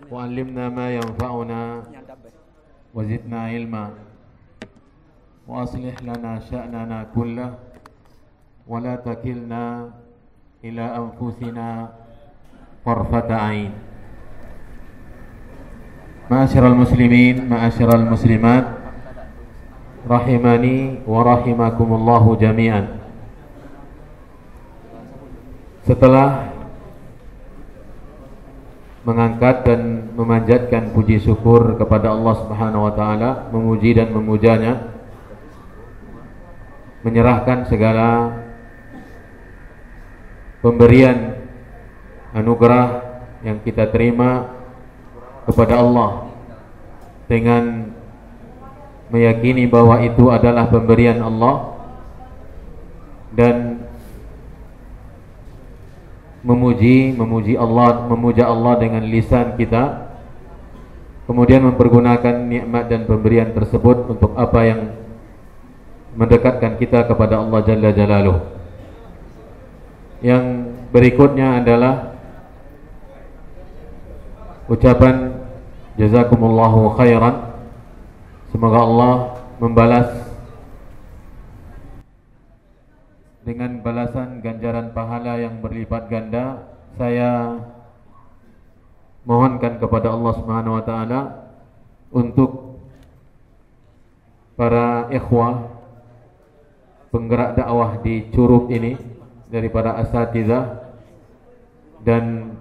وعلمنا ما ينفعنا وزدنا علما وأصلح لنا شأننا كله ولا تكلنا إلى أنفسنا طرفة عين. Ma'asyiral muslimin, ma'asyiral muslimat, rahimani wa rahimakumullahu jami'an. Setelah mengangkat dan memanjatkan puji syukur kepada Allah Subhanahu wa taala, memuji dan memujanya, menyerahkan segala pemberian anugerah yang kita terima kepada Allah dengan meyakini bahwa itu adalah pemberian Allah dan memuja Allah dengan lisan kita, kemudian mempergunakan nikmat dan pemberian tersebut untuk apa yang mendekatkan kita kepada Allah Jalla Jalaluh. Yang berikutnya adalah ucapan jazakumullahu khairan. Semoga Allah membalas dengan balasan ganjaran pahala yang berlipat ganda. Saya mohonkan kepada Allah Subhanahu wa taala untuk para ikhwah penggerak dakwah di Curug ini, dari para asatidzah dan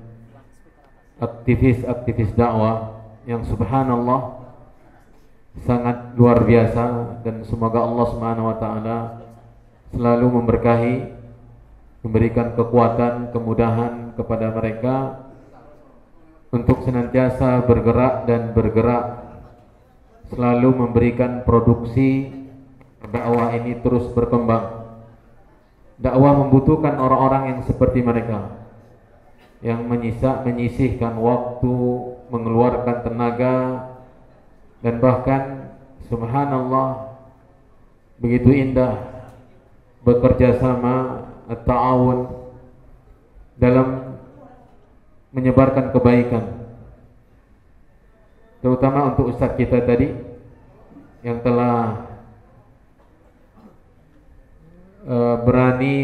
aktivis-aktivis dakwah yang subhanallah sangat luar biasa, dan semoga Allah Subhanahu wa taala selalu memberkahi, memberikan kekuatan, kemudahan kepada mereka untuk senantiasa bergerak dan bergerak, selalu memberikan produksi dakwah ini terus berkembang. Dakwah membutuhkan orang-orang yang seperti mereka, yang menyisihkan waktu, mengeluarkan tenaga, dan bahkan subhanallah begitu indah bekerja sama, at-ta'awun dalam menyebarkan kebaikan, terutama untuk ustaz kita tadi yang telah berani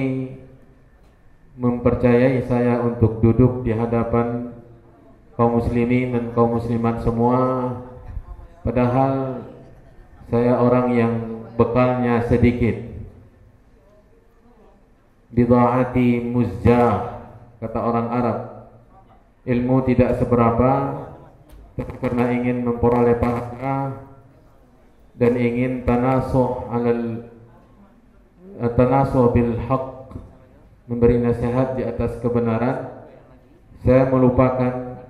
mempercayai saya untuk duduk di hadapan kaum muslimin dan kaum muslimat semua, padahal saya orang yang bekalnya sedikit. Bida'ati muzjah, kata orang Arab. Ilmu tidak seberapa, tapi karena ingin memperoleh pahala dan ingin tanasuh bil haqq, memberi nasihat di atas kebenaran, saya melupakan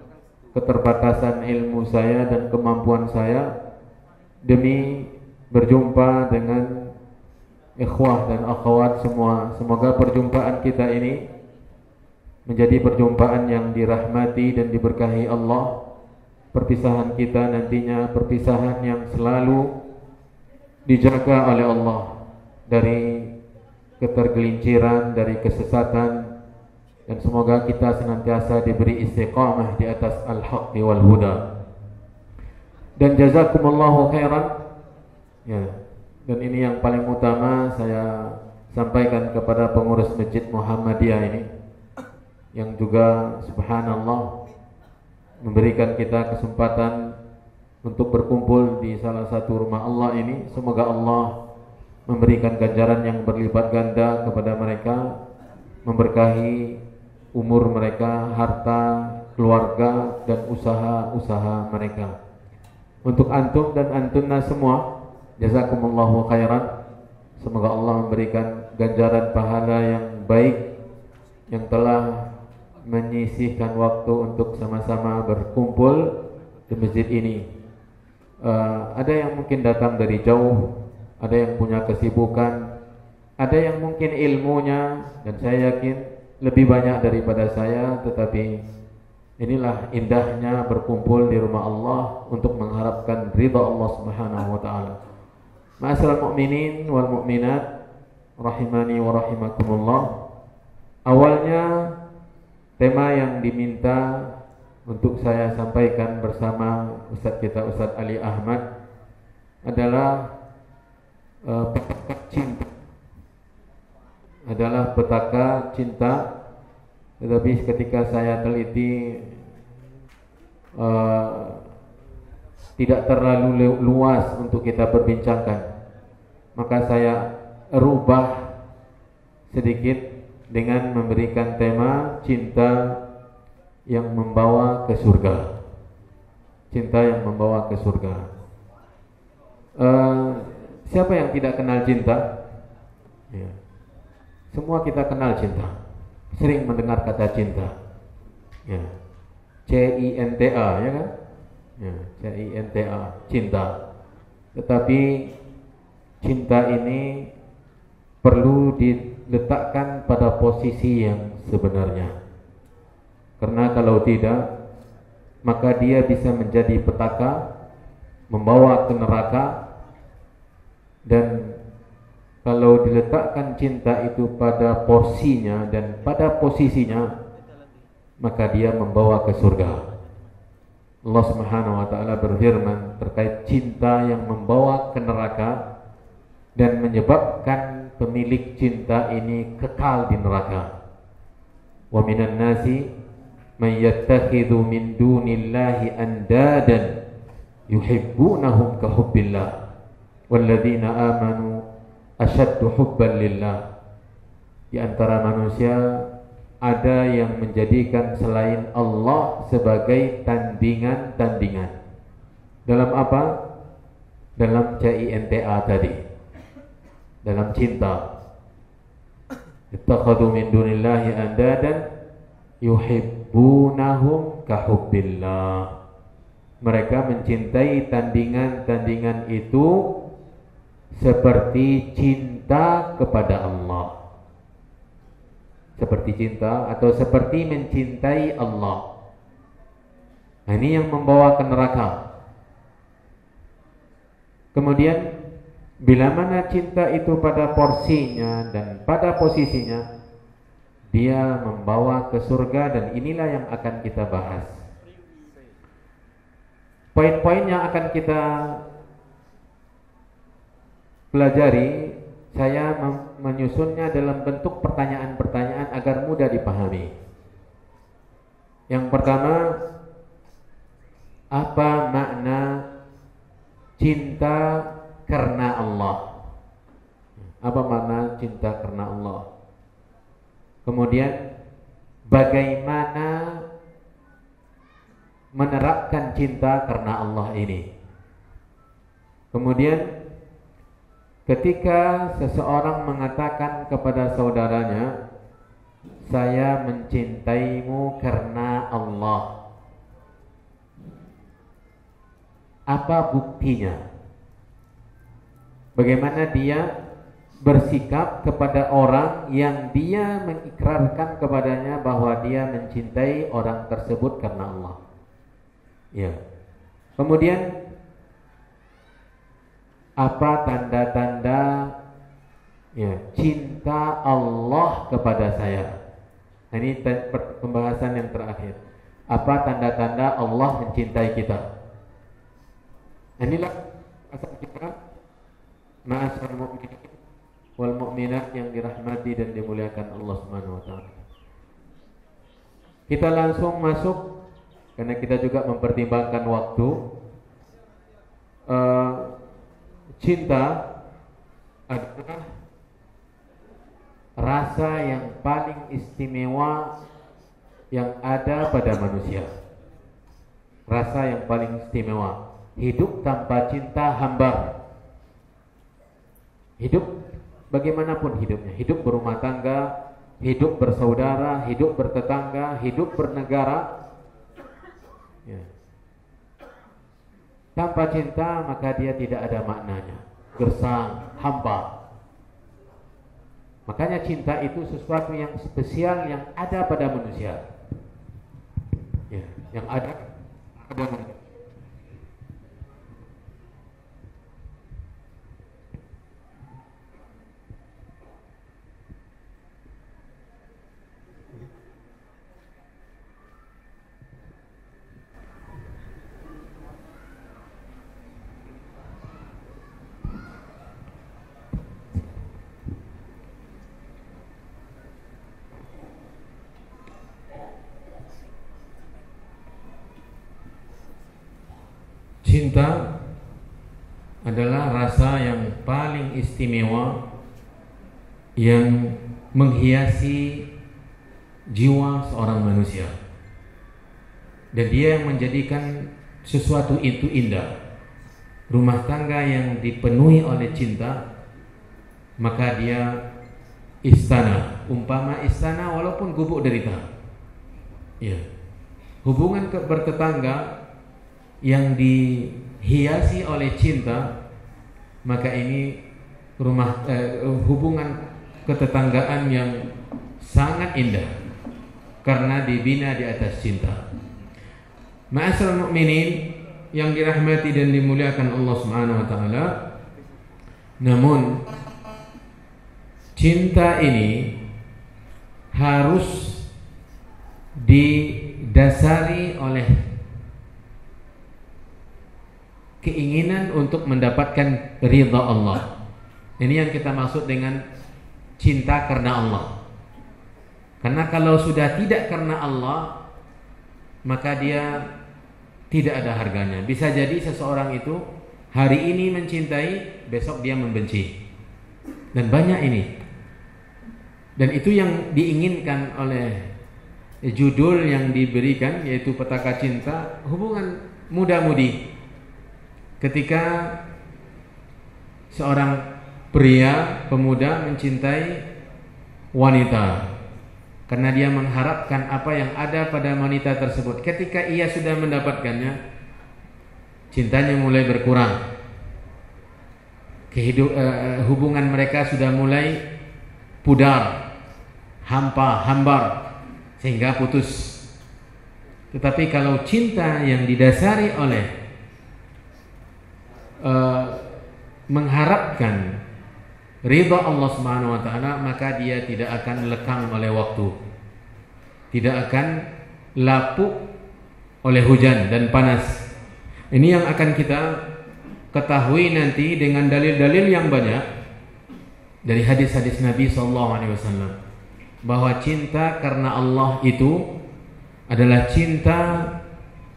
keterbatasan ilmu saya dan kemampuan saya demi berjumpa dengan ikhwah dan akhwat semua. Semoga perjumpaan kita ini menjadi perjumpaan yang dirahmati dan diberkahi Allah. Perpisahan kita nantinya perpisahan yang selalu dijaga oleh Allah dari ketergelinciran, dari kesesatan, dan semoga kita senantiasa diberi istiqamah di atas al-haqqi wal huda. Dan jazakumullahu khairan. Ya, dan ini yang paling utama saya sampaikan kepada pengurus Masjid Muhammadiyah ini, yang juga subhanallah memberikan kita kesempatan untuk berkumpul di salah satu rumah Allah ini. Semoga Allah memberikan ganjaran yang berlipat ganda kepada mereka, memberkahi umur mereka, harta, keluarga, dan usaha-usaha mereka. Untuk antum dan antunna semua, jazakumullahu khairan. Semoga Allah memberikan ganjaran pahala yang baik, yang telah menyisihkan waktu untuk sama-sama berkumpul di masjid ini. Ada yang mungkin datang dari jauh, ada yang punya kesibukan, ada yang mungkin ilmunya, dan saya yakin lebih banyak daripada saya, tetapi inilah indahnya berkumpul di rumah Allah untuk mengharapkan ridha Allah Subhanahu wa taala. Ma'asyiral mu'minin wal mu'minat, rahimani wa rahimakumullah. Awalnya tema yang diminta untuk saya sampaikan bersama Ustadz kita Ustadz Ali Ahmad adalah petaka cinta. Adalah petaka cinta. Tetapi ketika saya teliti tidak terlalu luas untuk kita perbincangkan, maka saya rubah sedikit dengan memberikan tema cinta yang membawa ke surga. Cinta yang membawa ke surga. Siapa yang tidak kenal cinta? Ya. Semua kita kenal cinta. Sering mendengar kata cinta. Ya. C-I-N-T-A, ya kan? Ya, C-I-N-T-A, cinta. Tetapi cinta ini perlu diletakkan pada posisi yang sebenarnya. Karena kalau tidak, maka dia bisa menjadi petaka, membawa ke neraka. Dan kalau diletakkan cinta itu pada porsinya dan pada posisinya, maka dia membawa ke surga. Allah Subhanahu wa taala berfirman terkait cinta yang membawa ke neraka dan menyebabkan pemilik cinta ini kekal di neraka. Wa minan nasi may yattakhidhu min dunillahi andadan yuhibbunahum ka hubbillah walladzina amanu asyaddu hubban lillah. Di antara manusia ada yang menjadikan selain Allah sebagai tandingan-tandingan. Dalam apa? Dalam cinta tadi. Dalam cinta. Ittakhadhu min dunillahi andadan yuhibbunahum ka hubbillah. Mereka mencintai tandingan-tandingan itu seperti cinta kepada Allah. Seperti cinta atau seperti mencintai Allah. Nah, ini yang membawa ke neraka. Kemudian bila mana cinta itu pada porsinya dan pada posisinya, dia membawa ke surga. Dan inilah yang akan kita bahas. Poin-poin yang akan kita pelajari, saya menyusunnya dalam bentuk pertanyaan-pertanyaan agar mudah dipahami. Yang pertama, apa makna cinta karena Allah? Apa makna cinta karena Allah? Kemudian, bagaimana menerapkan cinta karena Allah ini? Kemudian, ketika seseorang mengatakan kepada saudaranya, saya mencintaimu karena Allah, apa buktinya? Bagaimana dia bersikap kepada orang yang dia mengikrarkan kepadanya bahwa dia mencintai orang tersebut karena Allah? Ya. Kemudian, apa tanda-tanda cinta Allah kepada saya? Nah, ini pembahasan yang terakhir. Apa tanda-tanda Allah mencintai kita? Inilah asal kita, ma'asal mu'minin wal mu'minat yang dirahmati dan dimuliakan Allah Subhanahu wa taala. Kita langsung masuk karena kita juga mempertimbangkan waktu. Cinta adalah rasa yang paling istimewa yang ada pada manusia. Rasa yang paling istimewa. Hidup tanpa cinta hambar. Hidup bagaimanapun hidupnya. Hidup berumah tangga, hidup bersaudara, hidup bertetangga, hidup bernegara. Ya. Tanpa cinta maka dia tidak ada maknanya, gersang, hampa. Makanya cinta itu sesuatu yang spesial yang ada pada manusia. Ya, yang ada manusia. cinta adalah rasa yang paling istimewa yang menghiasi jiwa seorang manusia, dan dia yang menjadikan sesuatu itu indah. Rumah tangga yang dipenuhi oleh cinta, maka dia istana, umpama istana walaupun gubuk derita. Ya. Hubungan bertetangga yang dihiasi oleh cinta, maka ini hubungan ketetanggaan yang sangat indah karena dibina di atas cinta. Ma'asyiral mukminin yang dirahmati dan dimuliakan Allah Subhanahu wa taala, namun cinta ini harus didasari oleh keinginan untuk mendapatkan ridha Allah. Ini yang kita maksud dengan cinta karena Allah. Karena kalau sudah tidak karena Allah, maka dia tidak ada harganya. Bisa jadi seseorang itu hari ini mencintai, besok dia membenci. Dan banyak ini. Dan itu yang diinginkan oleh judul yang diberikan, yaitu Petaka Cinta, hubungan muda-mudi. Ketika seorang pria, pemuda mencintai wanita karena dia mengharapkan apa yang ada pada wanita tersebut. Ketika ia sudah mendapatkannya, cintanya mulai berkurang. Hubungan mereka sudah mulai pudar, hambar, sehingga putus. Tetapi kalau cinta yang didasari oleh mengharapkan ridha Allah Subhanahu wa taala, maka dia tidak akan lekang oleh waktu, tidak akan lapuk oleh hujan dan panas. Ini yang akan kita ketahui nanti dengan dalil-dalil yang banyak dari hadis-hadis Nabi SAW, bahwa cinta karena Allah itu adalah cinta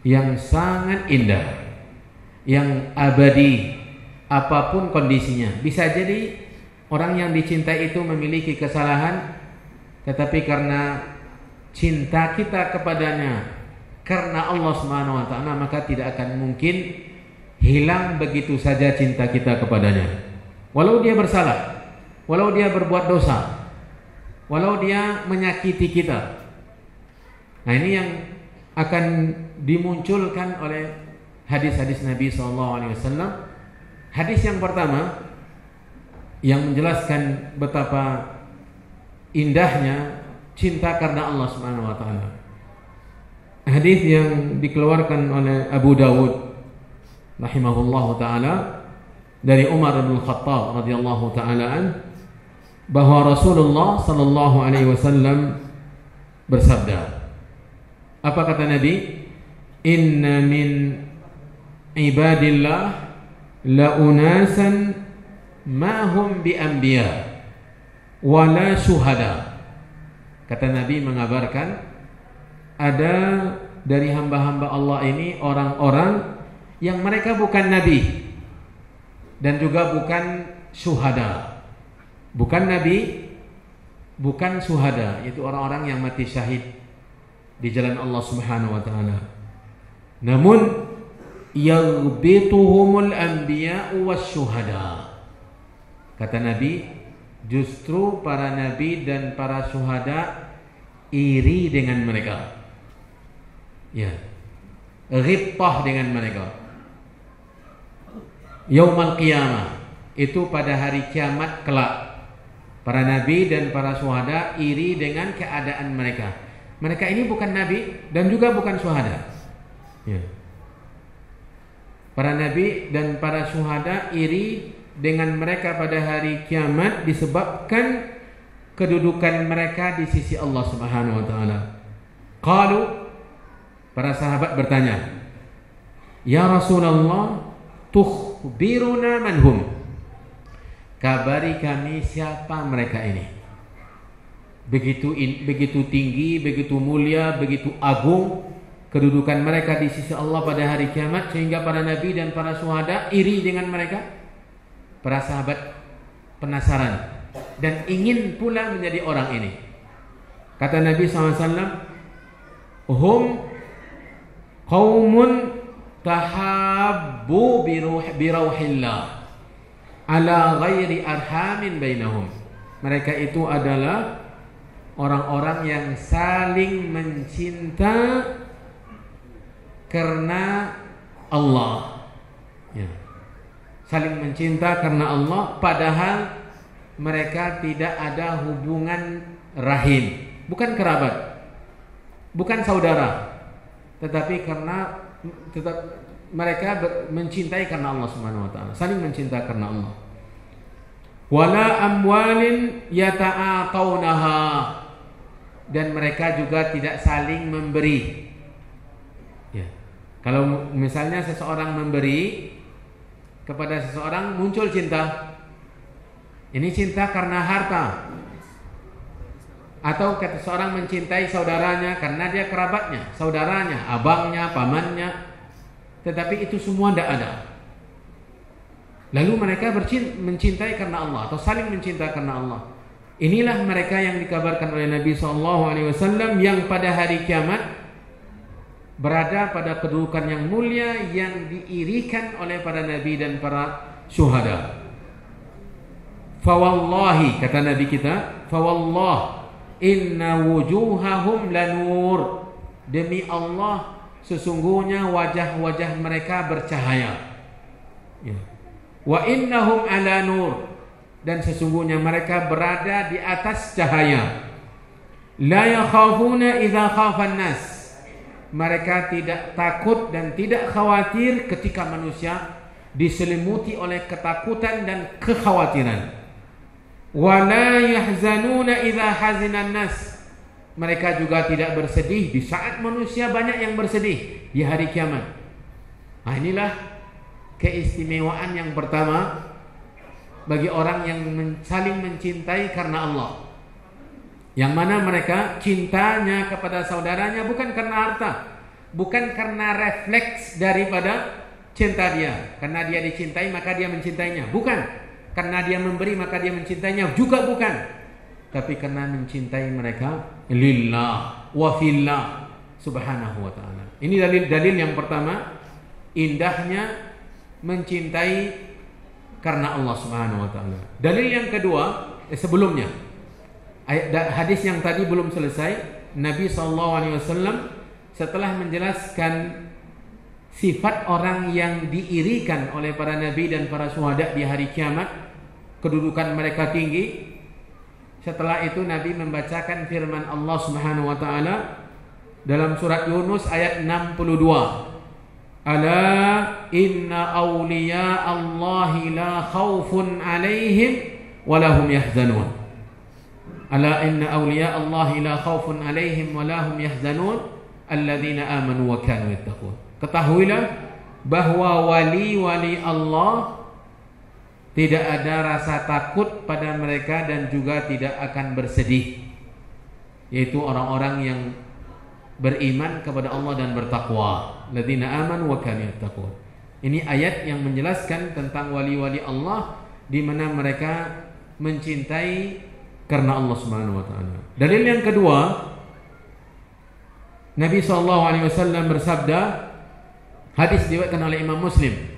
yang sangat indah, yang abadi apapun kondisinya. Bisa jadi orang yang dicintai itu memiliki kesalahan, tetapi karena cinta kita kepadanya karena Allah Subhanahu wa taala, maka tidak akan mungkin hilang begitu saja cinta kita kepadanya. Walau dia bersalah, walau dia berbuat dosa, walau dia menyakiti kita. Nah, ini yang akan dimunculkan oleh hadis-hadis Nabi SAW. Hadis yang pertama yang menjelaskan betapa indahnya cinta karena Allah Subhanahu wa taala. Hadis yang dikeluarkan oleh Abu Dawud rahimahullahu taala dari Umar bin Khattab radhiyallahu taala an, bahwa Rasulullah sallallahu alaihi wasallam bersabda. Apa kata Nabi? Inna min ibadillah la unasan ma hum bi anbiya wala syuhada. Kata Nabi mengabarkan, ada dari hamba-hamba Allah ini orang-orang yang mereka bukan nabi dan juga bukan syuhada. Bukan nabi, bukan syuhada, itu orang-orang yang mati syahid di jalan Allah Subhanahu wa taala. Namun yaghbituhumul anbiya'u wasyuhada. Kata Nabi, justru para nabi dan para syuhada iri dengan mereka. Ya. Ghibtah dengan mereka. Yaumul qiyamah, itu pada hari kiamat kelak, para nabi dan para syuhada iri dengan keadaan mereka. Mereka ini bukan nabi dan juga bukan syuhada. Ya. Para nabi dan para syuhada iri dengan mereka pada hari kiamat disebabkan kedudukan mereka di sisi Allah Subhanahu wa taala. Qalu, para sahabat bertanya, "Ya Rasulullah, tukhbiruna man hum?" Kabari kami siapa mereka ini. Begitu tinggi, begitu mulia, begitu agung, kedudukan mereka di sisi Allah pada hari kiamat, sehingga para nabi dan para syuhada iri dengan mereka. Para sahabat penasaran dan ingin pula menjadi orang ini. Kata Nabi SAW, hum qaumun tahabbu biruhillah ala ghairi arhamin bainahum. Mereka itu adalah orang-orang yang saling mencinta karena Allah, ya. Saling mencinta karena Allah, padahal mereka tidak ada hubungan rahim, bukan kerabat, bukan saudara, tetapi karena mereka mencintai karena Allah Subhanahu wa taala, saling mencinta karena Allah. Wala amwalin yata'atawnaha, dan mereka juga tidak saling memberi. Ya. Kalau misalnya seseorang memberi kepada seseorang, muncul cinta. Ini cinta karena harta. Atau seseorang mencintai saudaranya karena dia kerabatnya, saudaranya, abangnya, pamannya. Tetapi itu semua tidak ada. Lalu mereka mencintai karena Allah atau saling mencinta karena Allah. Inilah mereka yang dikabarkan oleh Nabi SAW yang pada hari kiamat berada pada kedudukan yang mulia, yang diirikan oleh para nabi dan para syuhada. Fawallahi, kata Nabi kita, fawallah inna wujuhahum lanur, demi Allah sesungguhnya wajah-wajah mereka bercahaya, ya. Wa innahum ala nur, dan sesungguhnya mereka berada di atas cahaya. La yakhafuna idza khafan nas, mereka tidak takut dan tidak khawatir ketika manusia diselimuti oleh ketakutan dan kekhawatiran. Wala yahzanuna idza hazinan nas, mereka juga tidak bersedih di saat manusia banyak yang bersedih di hari kiamat. Nah, inilah keistimewaan yang pertama bagi orang yang saling mencintai karena Allah, yang mana mereka cintanya kepada saudaranya bukan karena harta, bukan karena refleks daripada cinta dia, karena dia dicintai maka dia mencintainya, bukan karena dia memberi maka dia mencintainya, juga bukan, tapi karena mencintai mereka lillah wa fillah subhanahu wa ta'ala. Ini dalil yang pertama, indahnya mencintai karena Allah subhanahu wa ta'ala. Dalil yang kedua, sebelumnya hadis yang tadi belum selesai. Nabi SAW setelah menjelaskan sifat orang yang diirikan oleh para nabi dan para syuhada di hari kiamat, kedudukan mereka tinggi. Setelah itu Nabi membacakan firman Allah Subhanahu wa taala dalam surat Yunus ayat 62. Ala inna awliya Allahi la khawfun alaihim wa lahum yahzanun. Ala inna awliya Allahi la khawfun alaihim wa lahum yahzanun alladzina amanu wa kanu yattaqun. Ketahuilah bahwa wali-wali Allah tidak ada rasa takut pada mereka dan juga tidak akan bersedih, yaitu orang-orang yang beriman kepada Allah dan bertakwa. Alladzina amanu wa kanu yattaqun. Ini ayat yang menjelaskan tentang wali-wali Allah di mana mereka mencintai karena Allah Subhanahu wa taala. Dalil yang kedua, Nabi SAW bersabda, hadis diriwayatkan oleh Imam Muslim.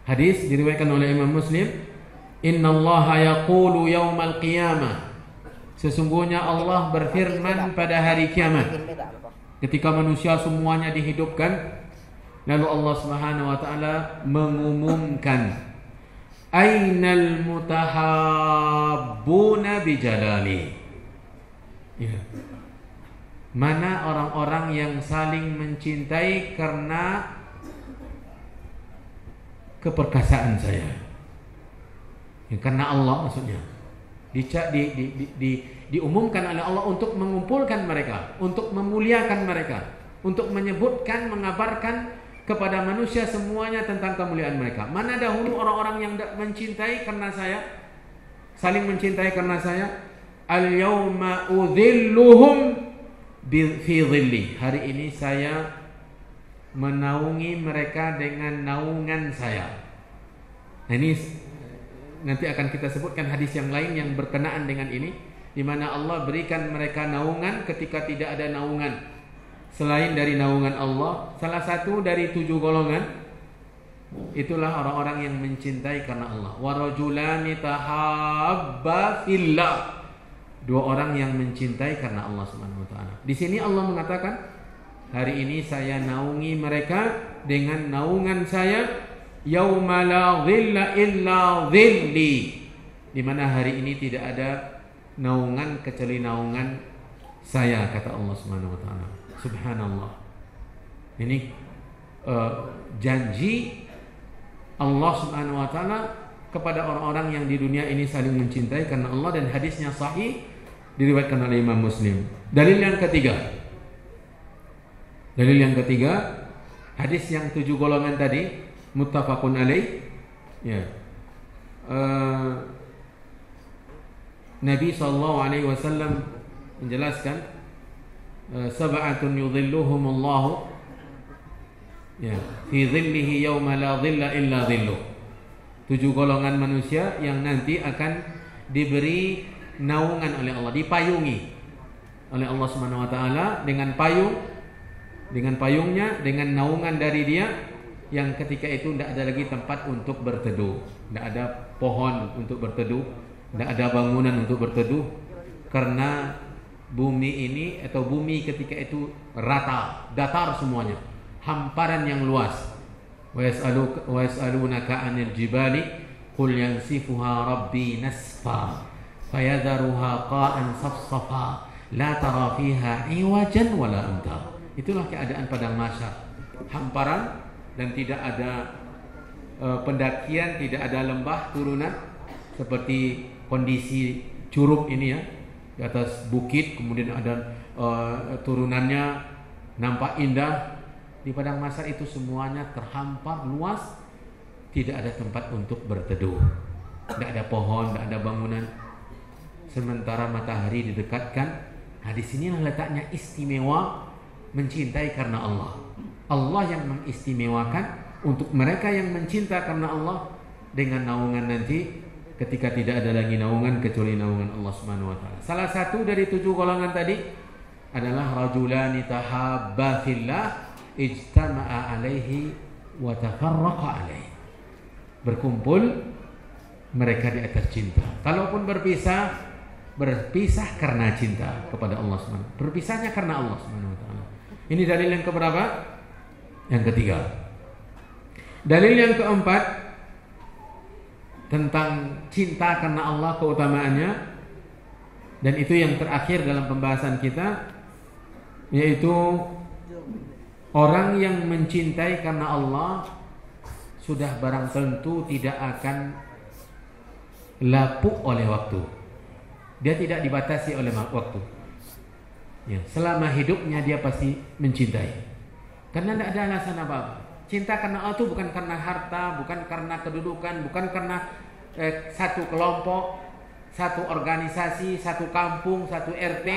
Hadis diriwayatkan oleh Imam Muslim, "Innallaha yaqulu yaumal qiyamah." Sesungguhnya Allah berfirman pada hari kiamat. Ketika manusia semuanya dihidupkan, lalu Allah Subhanahu wa taala mengumumkan, "Ainal mutahabbuna bijalali." Ya. Mana orang-orang yang saling mencintai karena keperkasaan saya? Ya, karena Allah maksudnya. Diumumkan oleh Allah untuk mengumpulkan mereka, untuk memuliakan mereka, untuk menyebutkan, mengabarkan kepada manusia semuanya tentang kemuliaan mereka. Mana dahulu orang-orang yang mencintai karena saya, saling mencintai karena saya? Al-yawma udhilluhum fi dhilli. Hari ini saya menaungi mereka dengan naungan saya. Nah, ini nanti akan kita sebutkan hadis yang lain yang berkenaan dengan ini, di mana Allah berikan mereka naungan ketika tidak ada naungan selain dari naungan Allah. Salah satu dari 7 golongan itulah orang-orang yang mencintai karena Allah. Wa rajulani tahabba fillah. 2 orang yang mencintai karena Allah Subhanahu wa taala. Di sini Allah mengatakan, hari ini saya naungi mereka dengan naungan saya, yauma la dhilla illa dhilli. Di mana hari ini tidak ada naungan kecuali naungan saya, kata Allah Subhanahu wa taala. Subhanallah. Ini janji Allah Subhanahu wa taala kepada orang-orang yang di dunia ini saling mencintai karena Allah, dan hadisnya sahih diriwayatkan oleh Imam Muslim. Dalil yang ketiga, hadis yang 7 golongan tadi muttafaqun alaih. Ya. Nabi SAW menjelaskan, sab'atun yudhilluhumullahu ya fi dhillihi yawma la dhilla illa dhilluh. 7 golongan manusia yang nanti akan diberi naungan oleh Allah, dipayungi oleh Allah Subhanahu wa taala dengan payungnya, dengan naungan dari Dia, yang ketika itu tidak ada lagi tempat untuk berteduh, tidak ada pohon untuk berteduh, tidak ada bangunan untuk berteduh, karena bumi ini atau bumi ketika itu rata, datar semuanya, hamparan yang luas. Wa yas'alunaka 'anil jibali qul yansifuha rabbi nasfa fayadharuha qa'an safsafa la tara fiha 'iwajan wala amta. Itulah keadaan padang mahsyar, hamparan dan tidak ada pendakian, tidak ada lembah turunan seperti kondisi Curug ini ya, di atas bukit, kemudian ada turunannya nampak indah. Di padang mahsyar itu semuanya terhampar luas, tidak ada tempat untuk berteduh, tidak ada pohon, tidak ada bangunan, sementara matahari didekatkan. Nah, di sinilah letaknya istimewa mencintai karena Allah. Allah yang mengistimewakan untuk mereka yang mencinta karena Allah dengan naungan nanti ketika tidak ada lagi naungan kecuali naungan Allah Subhanahu wa taala. Salah satu dari 7 golongan tadi adalah rajulani tahabba fillah ijtama'a alaihi wa tafarraqa alaihi. Berkumpul mereka di atas cinta. Kalaupun berpisah karena cinta kepada Allah Subhanahu. Berpisahnya karena Allah Subhanahu wa taala. Ini dalil yang keberapa? Yang ketiga. Dalil yang keempat tentang cinta karena Allah, keutamaannya, dan itu yang terakhir dalam pembahasan kita, yaitu orang yang mencintai karena Allah sudah barang tentu tidak akan lapuk oleh waktu. Dia tidak dibatasi oleh waktu. Ya, selama hidupnya dia pasti mencintai. Karena tidak ada alasan apa-apa. Cinta karena Allah itu bukan karena harta, bukan karena kedudukan, bukan karena satu kelompok, satu organisasi, satu kampung, satu RT,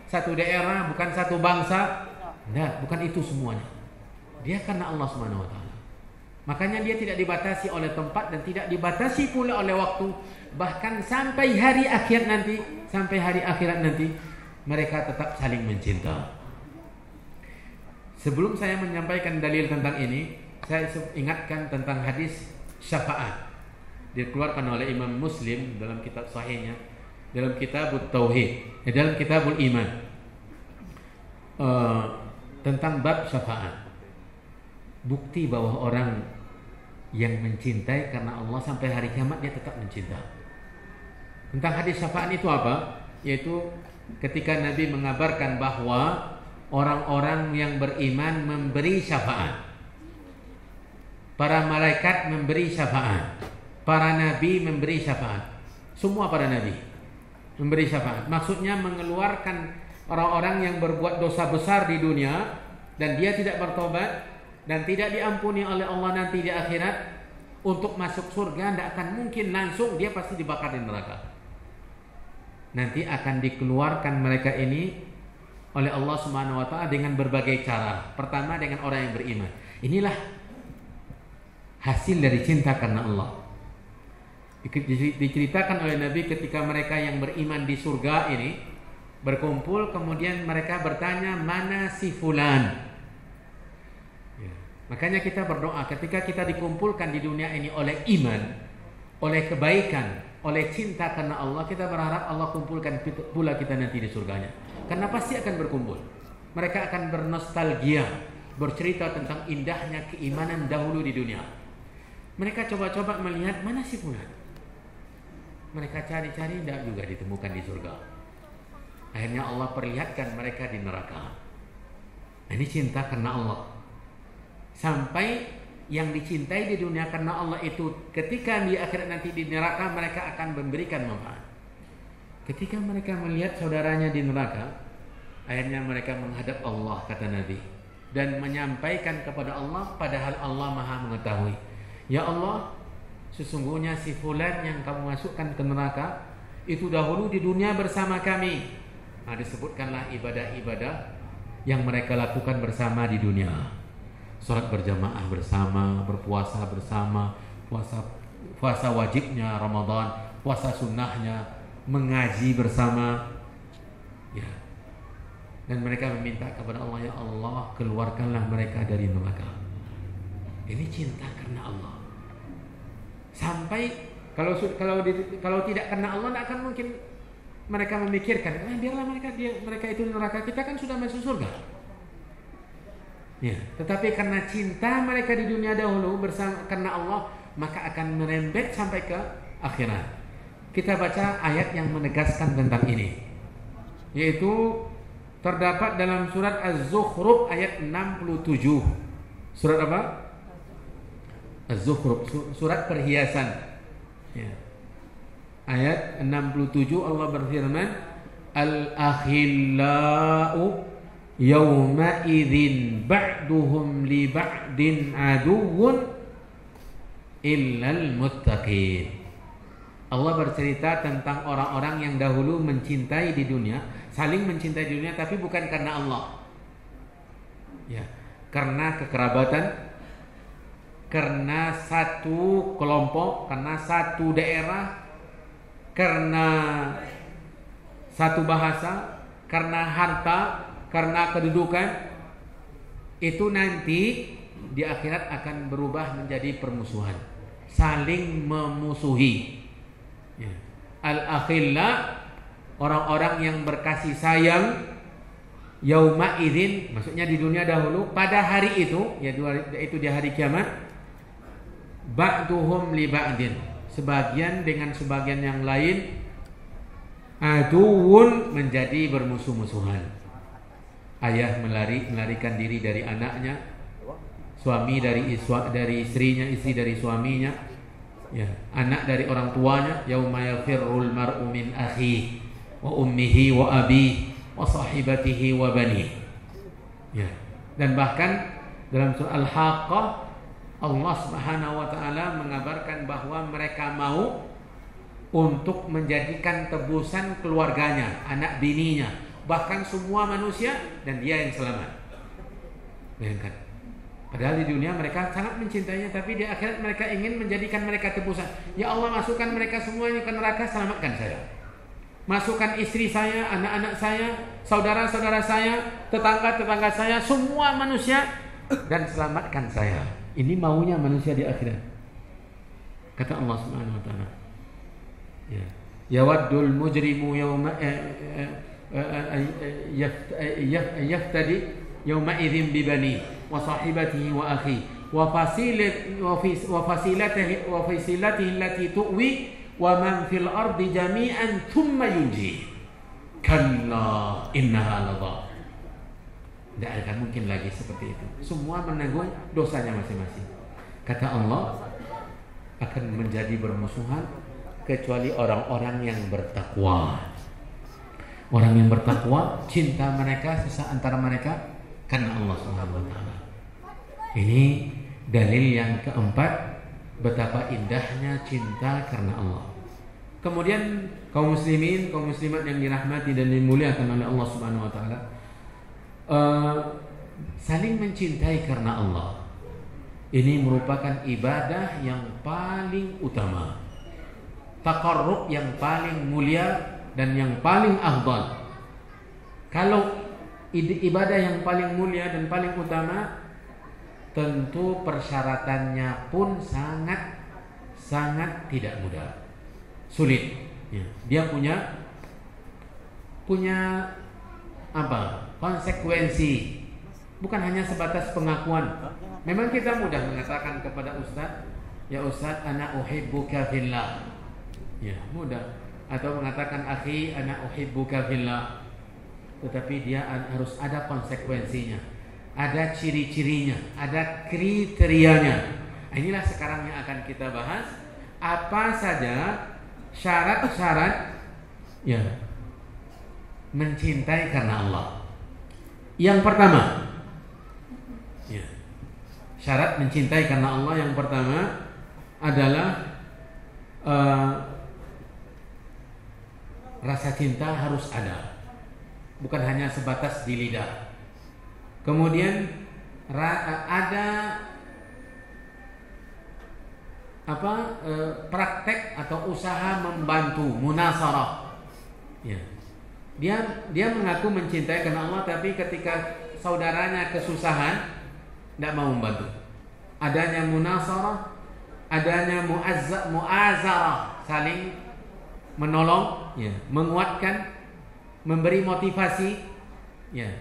satu daerah, bukan satu bangsa. Nah, bukan itu semuanya. Dia karena Allah Subhanahu wa taala. Makanya dia tidak dibatasi oleh tempat dan tidak dibatasi pula oleh waktu. Bahkan sampai hari akhirat nanti, mereka tetap saling mencinta. Sebelum saya menyampaikan dalil tentang ini, saya ingatkan tentang hadis syafaat. Dikeluarkan oleh Imam Muslim dalam kitab sahihnya, dalam Kitabut Tauhid, dalam Kitabul Iman, tentang bab syafaat. Bukti bahwa orang yang mencintai karena Allah sampai hari kiamat dia tetap mencinta. Tentang hadis syafaat itu apa? Yaitu ketika Nabi mengabarkan bahwa orang-orang yang beriman memberi syafaat, para malaikat memberi syafaat, para nabi memberi syafaat, semua para nabi memberi syafaat. Maksudnya mengeluarkan orang-orang yang berbuat dosa besar di dunia dan dia tidak bertobat dan tidak diampuni oleh Allah nanti di akhirat, untuk masuk surga tidak akan mungkin langsung, dia pasti dibakar di neraka. Nanti akan dikeluarkan mereka ini oleh Allah Subhanahu wa taala dengan berbagai cara. Pertama dengan orang yang beriman. Inilah hasil dari cinta karena Allah. Diceritakan oleh Nabi ketika mereka yang beriman di surga ini berkumpul, kemudian mereka bertanya, mana si fulan? Ya. Makanya kita berdoa ketika kita dikumpulkan di dunia ini oleh iman, oleh kebaikan, oleh cinta karena Allah, kita berharap Allah kumpulkan pula kita nanti di surganya. Karena pasti akan berkumpul. Mereka akan bernostalgia, bercerita tentang indahnya keimanan dahulu di dunia. Mereka coba-coba melihat mana si fulan. Mereka cari-cari, tidak juga ditemukan di surga. Akhirnya Allah perlihatkan mereka di neraka. Ini cinta karena Allah. Sampai yang dicintai di dunia karena Allah itu ketika di akhirat nanti di neraka mereka akan memberikan manfaat. Ketika mereka melihat saudaranya di neraka, akhirnya mereka menghadap Allah, kata Nabi, dan menyampaikan kepada Allah, padahal Allah Maha mengetahui. Ya Allah, sesungguhnya si fulan yang kamu masukkan ke neraka itu dahulu di dunia bersama kami. Nah, disebutkanlah ibadah-ibadah yang mereka lakukan bersama di dunia. Salat berjamaah bersama, berpuasa bersama, puasa wajibnya Ramadan, puasa sunnahnya, mengaji bersama. Ya. Dan mereka meminta kepada Allah, ya Allah, keluarkanlah mereka dari neraka. Ini cinta karena Allah. Sampai kalau tidak karena Allah, tidak akan mungkin mereka memikirkan, biarlah mereka itu di neraka, kita kan sudah masuk surga. Ya, tetapi karena cinta mereka di dunia dahulu bersama karena Allah, maka akan merembet sampai ke akhirat. Kita baca ayat yang menegaskan tentang ini, yaitu terdapat dalam surat Az-Zukhruf ayat 67. Surat apa? Az-Zukhruf, surat perhiasan. Ya. Ayat 67 Allah berfirman, Al-akhillau yawma idzin ba'duhum li ba'din aduwwun illal muttaqin. Allah bercerita tentang orang-orang yang dahulu mencintai di dunia, saling mencintai di dunia, tapi bukan karena Allah. Ya, karena kekerabatan, karena satu kelompok, karena satu daerah, karena satu bahasa, karena harta, karena kedudukan. Itu nanti di akhirat akan berubah menjadi permusuhan, saling memusuhi. Ya. Al-akhilla, orang-orang yang berkasih sayang, yauma idzin, maksudnya di dunia dahulu, pada hari itu, yaitu di hari kiamat, ba'duhum li ba'din, sebagian dengan sebagian yang lain, aduwwun, menjadi bermusuh-musuhan. Ayah melarikan diri dari anaknya, suami dari istrinya, istri dari suaminya, ya, anak dari orang tuanya. Yauma yafirrul mar'u min akhihi wa ummihi wa abihi wa sahibatihi wa banihi. Ya. Dan bahkan dalam surah Al-Haqqah Allah Subhanahu wa taala mengabarkan bahwa mereka mau untuk menjadikan tebusan keluarganya, anak bininya, bahkan semua manusia, dan dia yang selamat. Bayangkan. Padahal di dunia mereka sangat mencintainya, tapi di akhirat mereka ingin menjadikan mereka tebusan. Ya Allah, masukkan mereka semuanya ke neraka, selamatkan saya. Masukkan istri saya, anak-anak saya, saudara-saudara saya, tetangga-tetangga saya, semua manusia, dan selamatkan saya. Ini maunya manusia di akhirat. Kata Allah Subhanahu wa taala. Ya. Yawaddul mujrimu yawma yaftadi yawma idzin bi bani wa sahibatihi wa akhi wa fasilatihi allati tuwi wa man fil ardi jami'an thumma yunji. Kalla innaha ladha. Tidak akan mungkin lagi seperti itu. Semua menanggung dosanya masing-masing. Kata Allah, akan menjadi bermusuhan kecuali orang-orang yang bertakwa. Orang yang bertakwa, cinta mereka antara mereka karena Allah Subhanahu wa taala. Ini dalil yang keempat, betapa indahnya cinta karena Allah. Kemudian kaum muslimin, kaum muslimat yang dirahmati dan dimuliakan oleh Allah Subhanahu wa taala, saling mencintai karena Allah. Ini merupakan ibadah yang paling utama, taqarrub yang paling mulia dan yang paling afdal. Kalau ibadah yang paling mulia dan paling utama, tentu persyaratannya pun sangat tidak mudah, sulit. Dia punya apa? Konsekuensi. Bukan hanya sebatas pengakuan. Memang kita mudah mengatakan kepada ustaz, ya ustaz, ana uhibbuka fillah. Ya, mudah. Atau mengatakan akhi, ana uhibbuka fillah. Tetapi dia harus ada konsekuensinya, ada ciri-cirinya, ada kriterianya. Inilah sekarang yang akan kita bahas. Apa saja syarat-syarat ya mencintai karena Allah. Yang pertama, ya, syarat mencintai karena Allah yang pertama adalah rasa cinta harus ada, bukan hanya sebatas di lidah. Kemudian ada praktek atau usaha membantu, munasarah. Ya. Dia mengaku mencintai karena Allah, tapi ketika saudaranya kesusahan tidak mau membantu. Adanya munasarah, adanya mu'azarah, saling menolong, ya, menguatkan, memberi motivasi, ya,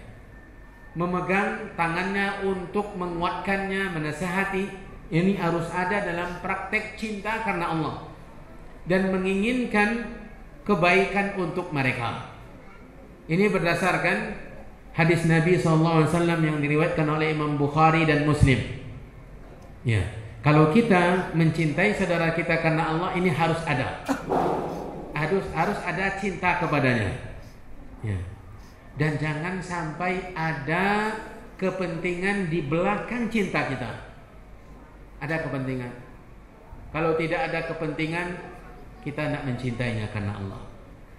memegang tangannya untuk menguatkannya, menasihati. Ini harus ada dalam praktek cinta karena Allah dan menginginkan kebaikan untuk mereka. Ini berdasarkan hadis Nabi SAW yang diriwayatkan oleh Imam Bukhari dan Muslim. Ya, kalau kita mencintai saudara kita karena Allah, ini harus ada, harus ada cinta kepadanya. Ya. Dan jangan sampai ada kepentingan di belakang cinta kita. Ada kepentingan. Kalau tidak ada kepentingan, kita tidak mencintainya karena Allah.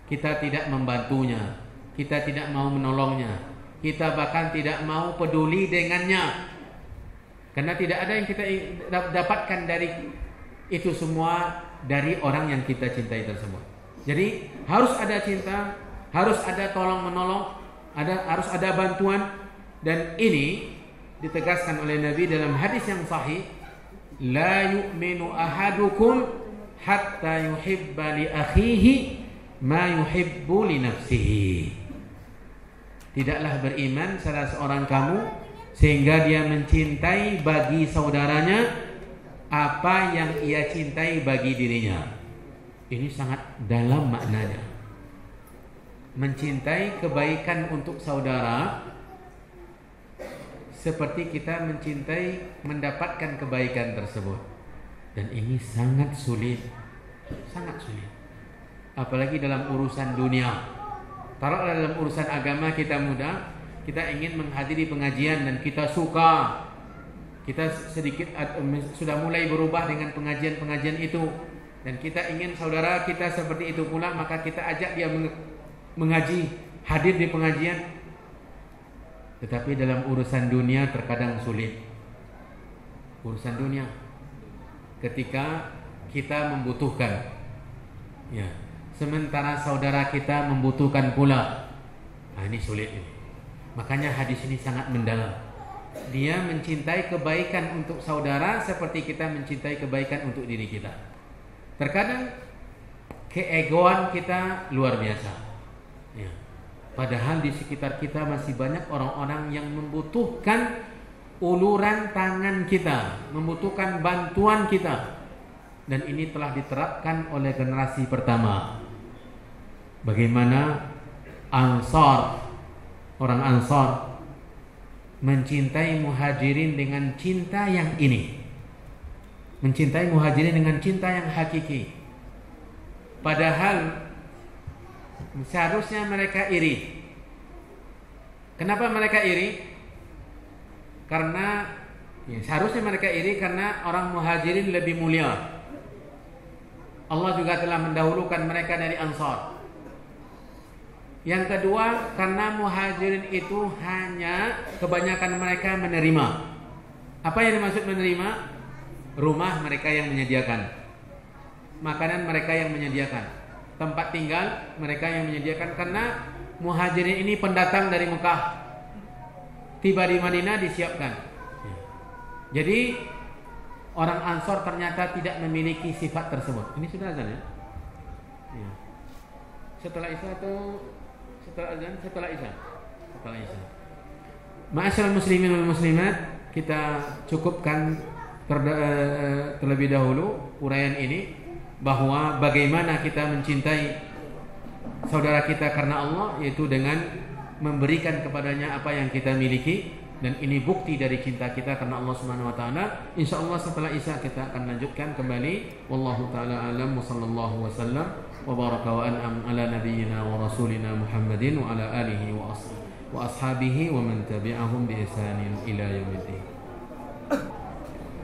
Kita tidak membantunya, kita tidak mau menolongnya, kita bahkan tidak mau peduli dengannya. Karena tidak ada yang kita dapatkan dari itu semua dari orang yang kita cintai tersebut. Jadi harus ada cinta, harus ada tolong menolong, harus ada bantuan. Dan ini ditegaskan oleh Nabi dalam hadis yang sahih, la yu'minu ahadukum hatta yuhibba li akhihi ma yuhibbu li nafsihi. Tidaklah beriman salah seorang kamu sehingga dia mencintai bagi saudaranya apa yang ia cintai bagi dirinya. Ini sangat dalam maknanya. Mencintai kebaikan untuk saudara seperti kita mencintai mendapatkan kebaikan tersebut. Dan ini sangat sulit. Sangat sulit. Apalagi dalam urusan dunia. Taruhlah dalam urusan agama kita mudah, kita ingin menghadiri pengajian dan kita suka. Kita sedikit sudah mulai berubah dengan pengajian-pengajian itu. Dan kita ingin saudara kita seperti itu pula, maka kita ajak dia mengaji, hadir di pengajian. Tetapi dalam urusan dunia terkadang sulit. Urusan dunia, ketika kita membutuhkan, ya, sementara saudara kita membutuhkan pula, nah ini sulit ini. Makanya hadis ini sangat mendalam. Dia mencintai kebaikan untuk saudara seperti kita mencintai kebaikan untuk diri kita. Terkadang keegoan kita luar biasa, ya. Padahal di sekitar kita masih banyak orang-orang yang membutuhkan uluran tangan kita, membutuhkan bantuan kita. Dan ini telah diterapkan oleh generasi pertama. Bagaimana Ansar, orang Ansar mencintai Muhajirin dengan cinta yang ini. Mencintai Muhajirin dengan cinta yang hakiki. Padahal seharusnya mereka iri. Kenapa mereka iri? Karena seharusnya mereka iri karena orang Muhajirin lebih mulia. Allah juga telah mendahulukan mereka dari Ansar. Yang kedua, karena muhajirin itu hanya kebanyakan mereka menerima. Apa yang dimaksud menerima? Rumah mereka yang menyediakan, makanan mereka yang menyediakan, tempat tinggal mereka yang menyediakan. Karena muhajirin ini pendatang dari Mekah, tiba di Madinah disiapkan. Jadi orang Ansor ternyata tidak memiliki sifat tersebut. Ini sudah azan ya? Setelah Isya atau setelah azan? Setelah Isya. Ma'asyiral muslimin wal muslimat, kita cukupkan terlebih dahulu uraian ini, bahwa bagaimana kita mencintai saudara kita karena Allah, yaitu dengan memberikan kepadanya apa yang kita miliki, dan ini bukti dari cinta kita karena Allah Subhanahu wa taala. Insyaallah setelah Isya kita akan lanjutkan kembali. Wallahu taala alam, wa sallallahu wasallam wa baraka wa an'am ala nabiyyina wa rasulina Muhammadin wa ala alihi wa ashabihi wa man tabi'ahum bi ihsanin ila yaumiddin.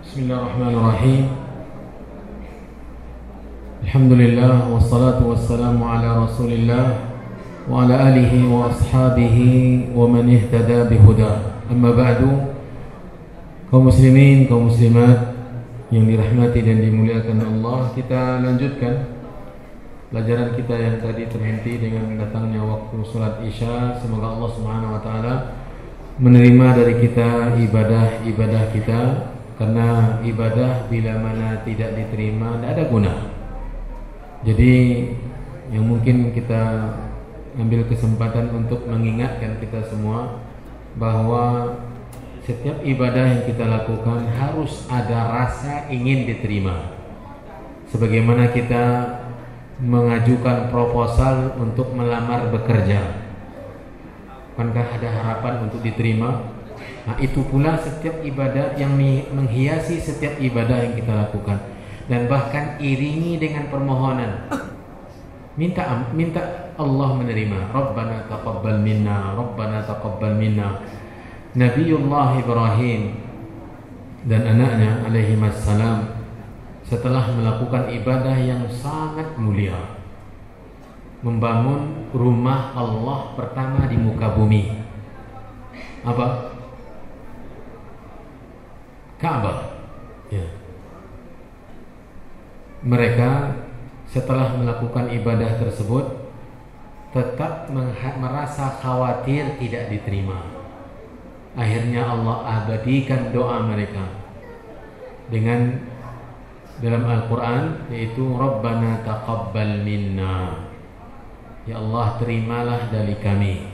Bismillahirrahmanirrahim. Alhamdulillah wassalatu wassalamu ala Rasulillah wa ala alihi wa ashabihi wa man ihtada bihuda. Amma ba'du. Kaum muslimin, kaum muslimat yang dirahmati dan dimuliakan Allah, kita lanjutkan pelajaran kita yang tadi terhenti dengan datangnya waktu salat Isya. Semoga Allah Subhanahu wa taala menerima dari kita ibadah kita, karena ibadah bila mana tidak diterima tidak ada guna. Jadi yang mungkin kita ambil kesempatan untuk mengingatkan kita semua bahwa setiap ibadah yang kita lakukan harus ada rasa ingin diterima. Sebagaimana kita mengajukan proposal untuk melamar bekerja, kankah ada harapan untuk diterima? Nah, itu pula setiap ibadah yang menghiasi setiap ibadah yang kita lakukan, dan bahkan iringi dengan permohonan, minta Allah menerima. Rabbana taqabbal minna, Rabbana taqabbal minna. Nabiullah Ibrahim dan anaknya alaihi wassalam setelah melakukan ibadah yang sangat mulia, membangun rumah Allah pertama di muka bumi. Apa? Ka'bah. Ya. Mereka setelah melakukan ibadah tersebut tetap merasa khawatir tidak diterima. Akhirnya Allah abadikan doa mereka dengan dalam Al-Quran, yaitu Rabbana taqabbal minna, ya Allah terimalah dari kami.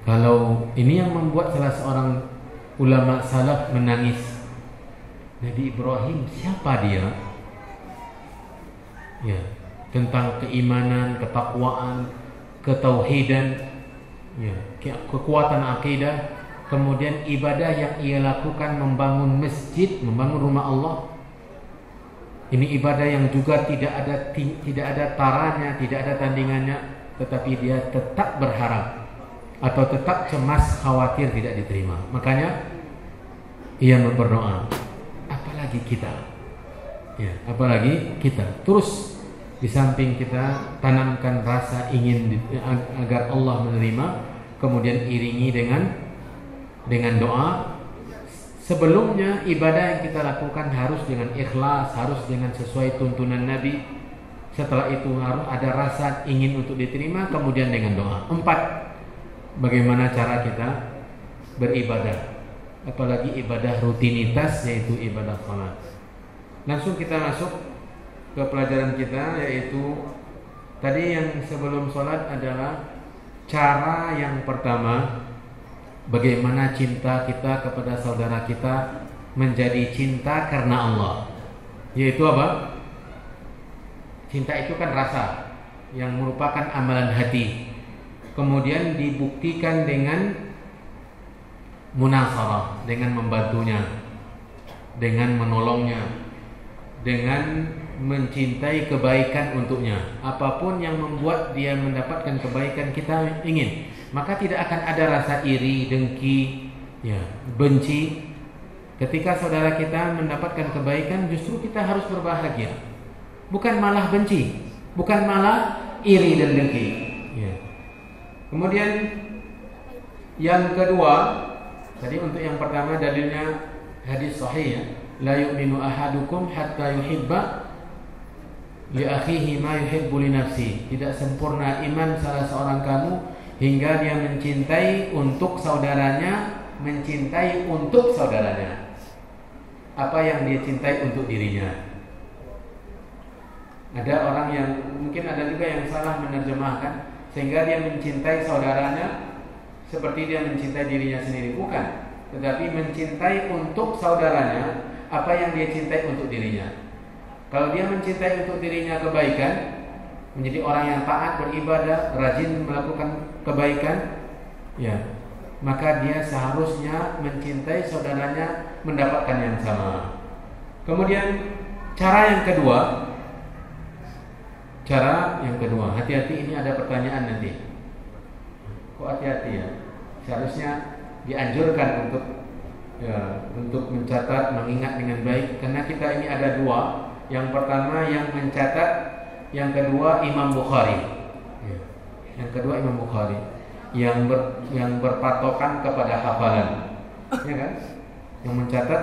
Kalau ini yang membuat salah seorang ulama salaf menangis. Nabi Ibrahim siapa dia? Ya, tentang keimanan, ketakwaan, ketauhidan, ya, kekuatan akidah, kemudian ibadah yang ia lakukan membangun masjid, membangun rumah Allah. Ini ibadah yang juga tidak ada taranya, tidak ada tandingannya, tetapi dia tetap berharap atau tetap cemas, khawatir tidak diterima. Makanya ia berdoa. Apalagi kita, ya, apalagi kita. Terus di samping kita tanamkan rasa ingin agar Allah menerima, kemudian iringi dengan doa. Sebelumnya ibadah yang kita lakukan harus dengan ikhlas, harus dengan sesuai tuntunan Nabi. Setelah itu harus ada rasa ingin untuk diterima, kemudian dengan doa. 4. Bagaimana cara kita beribadah, apalagi ibadah rutinitas, yaitu ibadah salat. Langsung kita masuk ke pelajaran kita, yaitu tadi yang sebelum salat adalah cara yang pertama, bagaimana cinta kita kepada saudara kita menjadi cinta karena Allah. Yaitu apa? Cinta itu kan rasa yang merupakan amalan hati, kemudian dibuktikan dengan munasarah, dengan membantunya, dengan menolongnya, dengan mencintai kebaikan untuknya. Apapun yang membuat dia mendapatkan kebaikan kita ingin, maka tidak akan ada rasa iri, dengki, ya, benci. Ketika saudara kita mendapatkan kebaikan, justru kita harus berbahagia, bukan malah benci, bukan malah iri dan dengki, ya. Kemudian yang kedua, tadi untuk yang pertama dalilnya hadis sahih ya, la yu'minu ahadukum hatta yuhibba li akhihi ma yuhibbu li nafsi. Tidak sempurna iman salah seorang kamu hingga dia mencintai untuk saudaranya apa yang dia cintai untuk dirinya. Ada orang yang mungkin ada juga yang salah menerjemahkan sehingga dia mencintai saudaranya seperti dia mencintai dirinya sendiri. Bukan, tetapi mencintai untuk saudaranya apa yang dia cintai untuk dirinya. Kalau dia mencintai untuk dirinya kebaikan, menjadi orang yang taat, beribadah, rajin melakukan kebaikan, ya, maka dia seharusnya mencintai saudaranya mendapatkan yang sama. Kemudian cara yang kedua, hati-hati, ini ada pertanyaan nanti. Kok hati-hati ya? Seharusnya dianjurkan untuk mencatat, mengingat dengan baik, karena kita ini ada dua. Yang pertama yang mencatat, yang kedua Imam Bukhari. Yang berpatokan kepada hafalan, ya kan? Yang mencatat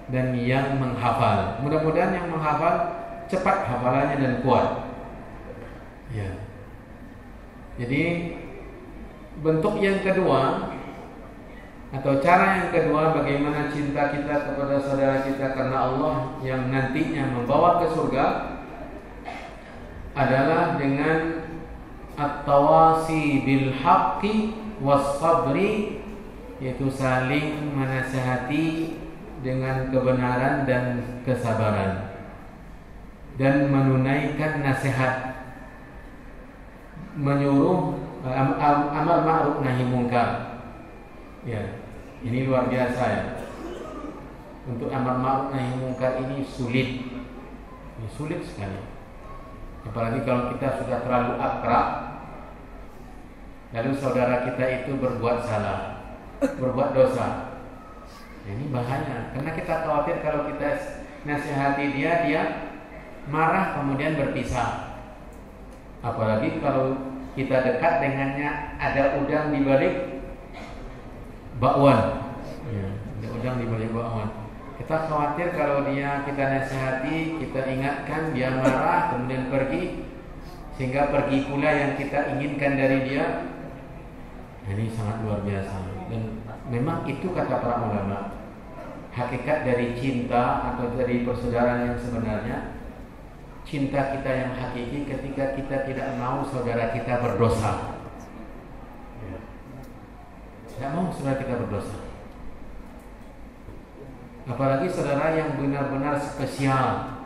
dan yang menghafal. Mudah-mudahan yang menghafal cepat hafalannya dan kuat. Ya. Jadi bentuk yang kedua atau cara yang kedua bagaimana cinta kita kepada saudara kita karena Allah yang nantinya membawa ke surga adalah dengan at-tawasi bil haqqi was sabri, yaitu saling menasihati dengan kebenaran dan kesabaran dan menunaikan nasihat, menyuruh amal ma'ruf nahi munkar. Ya, ini luar biasa ya. Untuk amal ma'ruf nahi munkar ini sulit. Ini sulit sekali. Apalagi kalau kita sudah terlalu akrab, lalu saudara kita itu berbuat salah, berbuat dosa. Ini bahaya, karena kita khawatir kalau kita nasihati dia marah kemudian berpisah. Apalagi kalau kita dekat dengannya, ada udang di balik bakwan. Ya, ada udang di balik bakwan. Kita khawatir kalau kita nasihati, kita ingatkan, dia marah kemudian pergi, sehingga pergi pula yang kita inginkan dari dia. Ini sangat luar biasa. Dan memang itu kata para ulama, hakikat dari cinta atau dari persaudaraan yang sebenarnya. Cinta kita yang hakiki ketika kita tidak mau saudara kita berdosa. Tidak mau saudara kita berdosa. Apalagi saudara yang benar-benar spesial.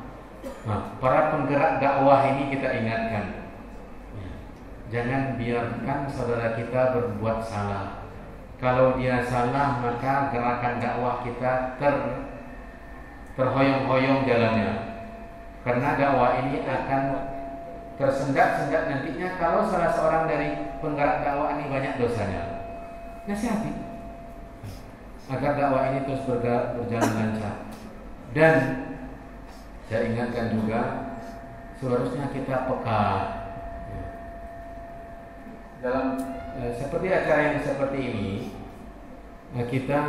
Nah, para penggerak dakwah ini kita ingatkan, jangan biarkan saudara kita berbuat salah. Kalau dia salah, maka gerakan dakwah kita terhoyong-hoyong jalannya. Karena dakwah ini akan tersendat-sendat nantinya kalau salah seorang dari penggerak dakwah ini banyak dosanya. Nasihati agar dakwah ini terus berjalan lancar. Dan saya ingatkan juga, seharusnya kita peka dalam seperti acara yang seperti ini. Kita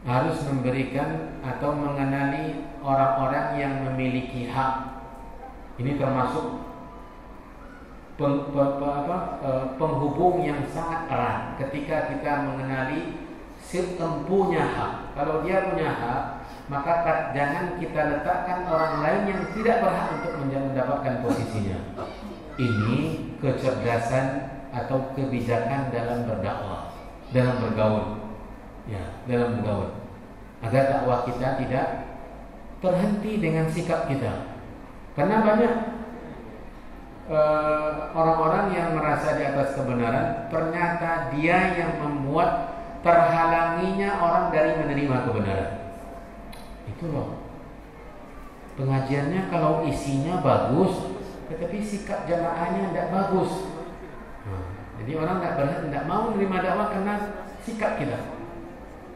harus memberikan atau mengenali orang-orang yang memiliki hak. Ini termasuk penghubung yang sangat erat ketika kita mengenali si empunya hak. Kalau dia punya hak, maka jangan kita letakkan orang lain yang tidak berhak untuk mendapatkan posisinya. Ini kecerdasan atau kebijakan dalam berdakwah, dalam bergaul. Ya, dalam bergaul, agar dakwah kita tidak terhenti dengan sikap kita. Karena banyak orang-orang yang merasa di atas kebenaran, ternyata dia yang membuat terhalanginya orang dari menerima kebenaran. Itu loh. Pengajiannya kalau isinya bagus, tetapi sikap jamaahnya tidak bagus. Jadi orang tidak mau menerima dakwah karena sikap kita.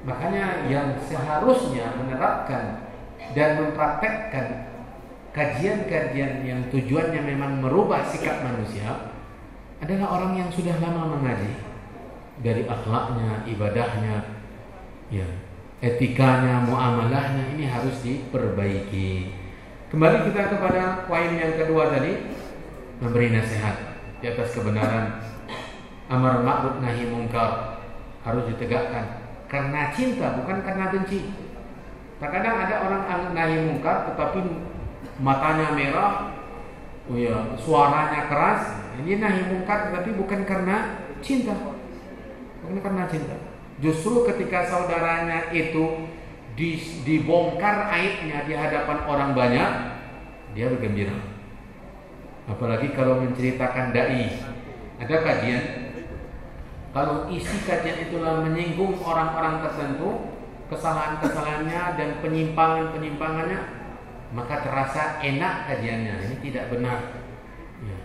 Makanya yang seharusnya menerapkan dan mempraktekkan kajian-kajian yang tujuannya memang merubah sikap manusia, adalah orang yang sudah lama mengaji. Dari akhlaknya, ibadahnya, ya, etikanya, muamalahnya ini harus diperbaiki. Kembali kita kepada poin yang kedua tadi, memberi nasihat di atas kebenaran, amar ma'ruf nahi mungkar harus ditegakkan karena cinta, bukan karena benci. Terkadang ada orang nahi mungkar tetapi matanya merah, oh ya, suaranya keras. Ini nahi mungkar tetapi bukan karena cinta. Bukan karena cinta. Justru ketika saudaranya itu dibongkar aibnya di hadapan orang banyak, dia bergembira. Apalagi kalau menceritakan dai. Ada kajian, kalau isi kajian itulah menyinggung orang-orang tertentu, kesalahan-kesalahannya dan penyimpangan-penyimpangannya, maka terasa enak kajiannya. Ini tidak benar. Ya.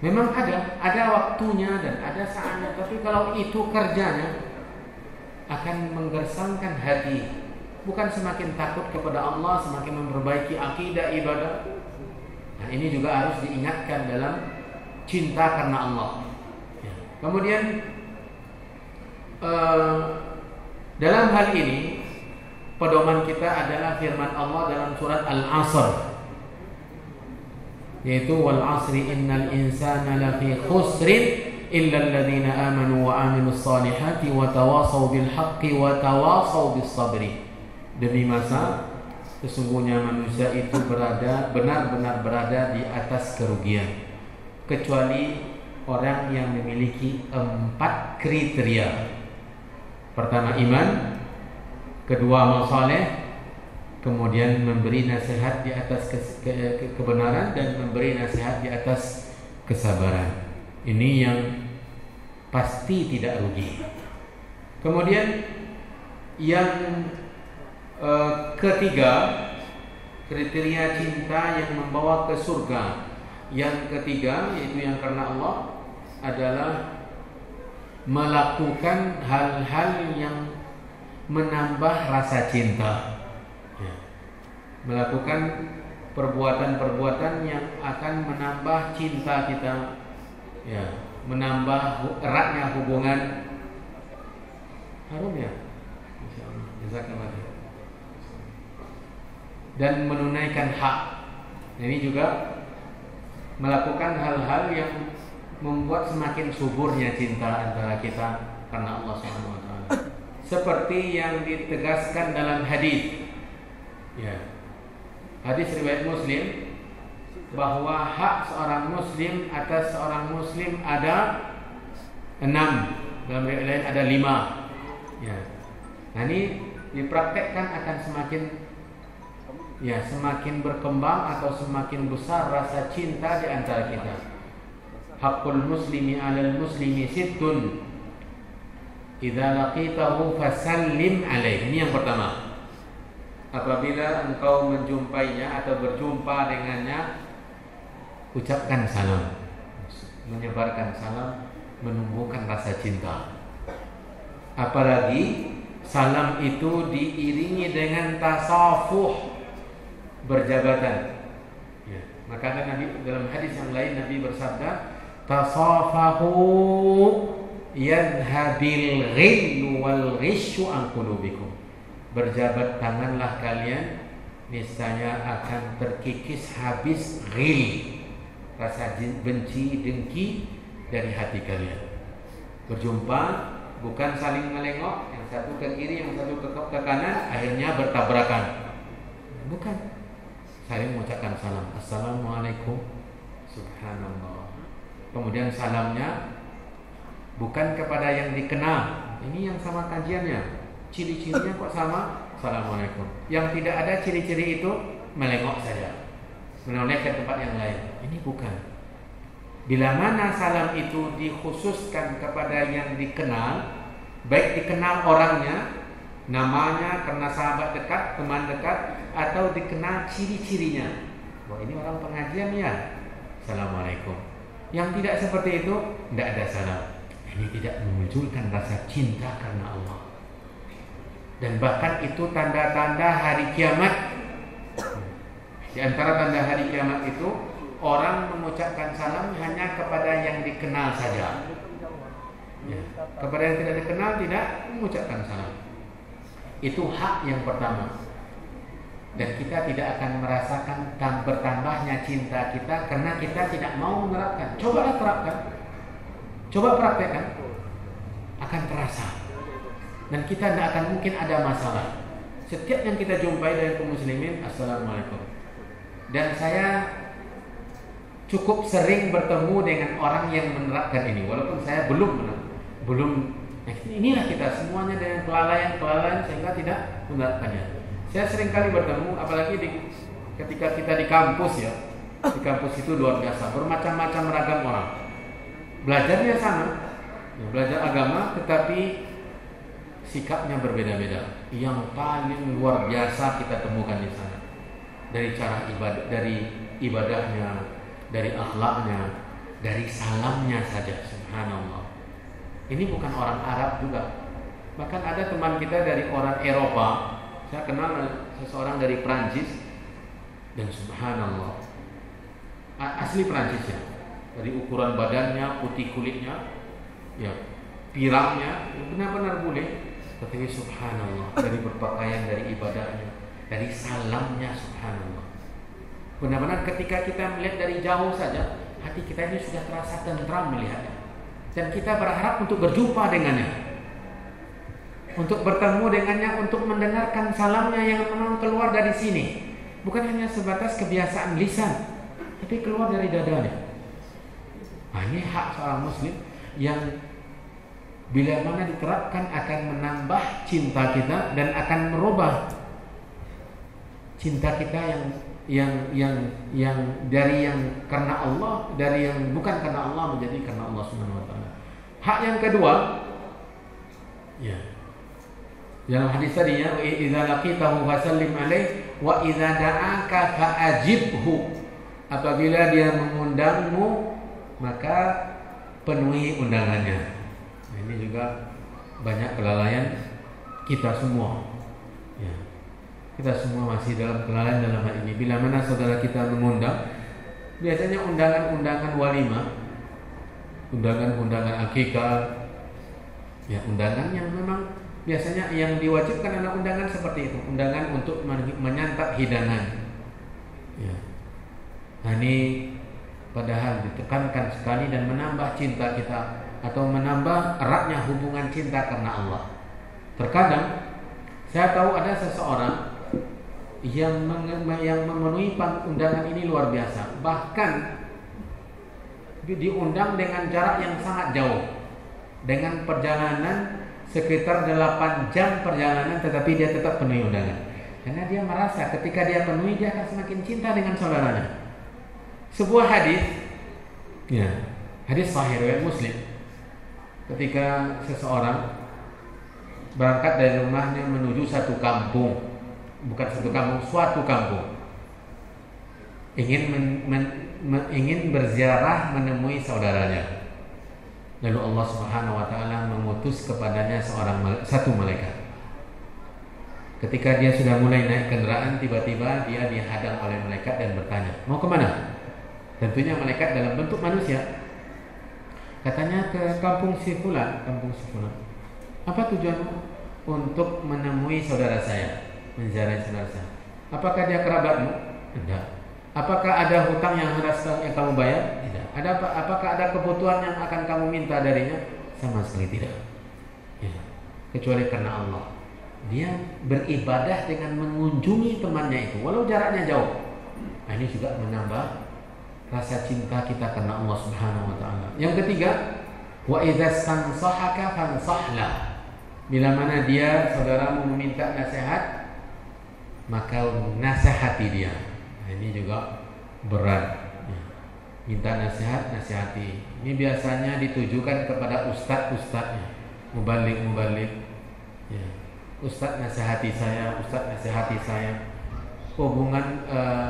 Memang ada waktunya dan ada saatnya, tapi kalau itu kerjanya akan menggersangkan hati, bukan semakin takut kepada Allah, semakin memperbaiki akidah ibadah. Nah, ini juga harus diingatkan dalam cinta karena Allah. Ya. Kemudian dalam hal ini pedoman kita adalah firman Allah dalam surat Al-Asr, yaitu wal asri innal insana lafi khusrin illa alladhina amanu wa amilus solihati wa tawasaw bil haqqi wa tawasaw bis sabri. Demi masa sesungguhnya manusia itu benar-benar berada di atas kerugian kecuali orang yang memiliki 4 kriteria. Pertama iman, kedua amal saleh, kemudian memberi nasihat di atas kebenaran dan memberi nasihat di atas kesabaran. Ini yang pasti tidak rugi. Kemudian yang ketiga, kriteria cinta yang membawa ke surga. Yang ketiga, yaitu yang karena Allah, adalah melakukan hal-hal yang menambah rasa cinta. Melakukan perbuatan-perbuatan yang akan menambah cinta kita, ya, menambah eratnya hubungan. Harum ya, jazakallahu. Dan menunaikan hak. Ini juga melakukan hal-hal yang membuat semakin suburnya cinta antara kita karena Allah SWT. Seperti yang ditegaskan dalam hadis. Ya. Hadis riwayat Muslim bahwa hak seorang muslim atas seorang muslim ada 6, dalam riwayat lain ada 5. Ya. Nah, ini dipraktekkan akan semakin berkembang atau semakin besar rasa cinta di antara kita. Haqqul muslimi 'alal muslimi sittun idza laqitahu fasallim alaihi. Ini yang pertama. Apabila engkau menjumpainya atau berjumpa dengannya, ucapkan salam. Menyebarkan salam menumbuhkan rasa cinta. Apalagi salam itu diiringi dengan tasafuh, berjabatan. Ya. Maka Nabi dalam hadis yang lain Nabi bersabda, tasafahu yadhhabil ghillu wal ghishu an qulubikum. Berjabat tanganlah kalian, niscaya akan terkikis habis ghil, rasa benci, dengki dari hati kalian. Berjumpa bukan saling melengok, yang satu ke kiri, yang satu ke kanan, akhirnya bertabrakan. Bukan. Saling mengucapkan salam. Assalamualaikum. Subhanallah. Kemudian salamnya bukan kepada yang dikenal. Ini yang sama kajiannya. Ciri-cirinya kok sama? Assalamualaikum. Yang tidak ada ciri-ciri itu melengok saja, menoleh ke tempat yang lain. Ini bukan. Bila mana salam itu dikhususkan kepada yang dikenal, baik dikenal orangnya, namanya karena sahabat dekat, teman dekat, atau dikenal ciri-cirinya. Wah, ini orang pengajian ya. Assalamualaikum. Yang tidak seperti itu, tidak ada salam. Ini tidak memunculkan rasa cinta karena Allah. Dan bahkan itu tanda-tanda hari kiamat. Di antara tanda hari kiamat itu orang mengucapkan salam hanya kepada yang dikenal saja. Ya. Kepada yang tidak dikenal tidak mengucapkan salam. Itu hak yang pertama. Dan kita tidak akan merasakan bertambahnya cinta kita karena kita tidak mau menerapkan. Cobalah terapkan. Coba praktekkan. Akan terasa. Dan kita tidak akan mungkin ada masalah. Setiap yang kita jumpai dari kaum muslimin, assalamualaikum. Dan saya cukup sering bertemu dengan orang yang menerapkan ini, walaupun saya belum. Inilah kita semuanya dengan kelalaian sehingga tidak menerapkannya. Saya sering kali bertemu, apalagi ketika kita di kampus ya. Di kampus itu luar biasa, bermacam-macam ragam orang. Belajarnya sama, belajar agama, tetapi sikapnya berbeda-beda. Yang paling luar biasa kita temukan di sana, dari cara ibadah, dari ibadahnya, dari akhlaknya, dari salamnya saja, subhanallah. Ini bukan orang Arab juga. Bahkan ada teman kita dari orang Eropa. Saya kenal seseorang dari Prancis, dan subhanallah, asli Prancis ya. Dari ukuran badannya, putih kulitnya, ya, pirangnya, benar-benar boleh. Tapi subhanallah, dari berpakaian, dari ibadahnya, dari salamnya, subhanallah. Benar-benar ketika kita melihat dari jauh saja, hati kita ini sudah terasa tentram melihatnya. Dan kita berharap untuk berjumpa dengannya, untuk bertemu dengannya, untuk mendengarkan salamnya yang memang keluar dari sini. Bukan hanya sebatas kebiasaan lisan, tapi keluar dari dadanya. Ini hak seorang muslim yang bila mana diterapkan akan menambah cinta kita dan akan merubah cinta kita yang dari yang karena Allah, dari yang bukan karena Allah menjadi karena Allah Subhanahu wa taala. Hak yang kedua, ya. Dalam hadis tadi ya, idza laqitahu fasallim alaihi wa idza da'aka fa'ajibhu. Apabila dia mengundangmu, maka penuhi undangannya. Nah, ini juga banyak kelalaian kita semua. Ya. Kita semua masih dalam kelalaian dalam hal ini. Bila mana saudara kita mengundang, biasanya undangan-undangan walimah, undangan-undangan akikah, ya, undangan yang memang biasanya yang diwajibkan adalah undangan seperti itu, undangan untuk menyantap hidangan. Ya. Nah, ini padahal ditekankan sekali dan menambah cinta kita atau menambah eratnya hubungan cinta karena Allah. Terkadang saya tahu ada seseorang yang memenuhi undangan ini luar biasa. Bahkan diundang dengan jarak yang sangat jauh, dengan perjalanan sekitar 8 jam perjalanan, tetapi dia tetap penuhi undangan. Karena dia merasa ketika dia penuhi, dia akan semakin cinta dengan saudaranya. Sebuah hadis, ya, hadis sahih riwayat Muslim, ketika seseorang berangkat dari rumahnya menuju satu kampung, bukan satu kampung, suatu kampung, ingin berziarah menemui saudaranya. Lalu Allah Subhanahu wa taala mengutus kepadanya satu malaikat. Ketika dia sudah mulai naik kendaraan, tiba-tiba dia dihadang oleh malaikat dan bertanya, "Mau kemana?" Tentunya malaikat dalam bentuk manusia. Katanya, "Ke kampung si fulan, kampung si fulan." "Apa tujuanmu?" "Untuk menemui saudara saya, menziarahi saudara saya." "Apakah dia kerabatmu?" "Tidak." "Apakah ada hutang yang harus kamu bayar?" "Tidak." Apakah ada kebutuhan yang akan kamu minta darinya?" "Sama sekali tidak." Ya, kecuali karena Allah. Dia beribadah dengan mengunjungi temannya itu, walau jaraknya jauh. Nah, ini juga menambah rasa cinta kita karena Allah Subhanahu wa taala. Yang ketiga, wa idza stansahaka fansahla. Bila mana dia saudaramu meminta nasihat, maka nasihati dia. Nah, ini juga berat. Minta nasihat, nasihati. Ini biasanya ditujukan kepada ustadz-ustadznya, mubalik. Ya. Ustadz nasihati saya, ustadz nasihati saya. Hubungan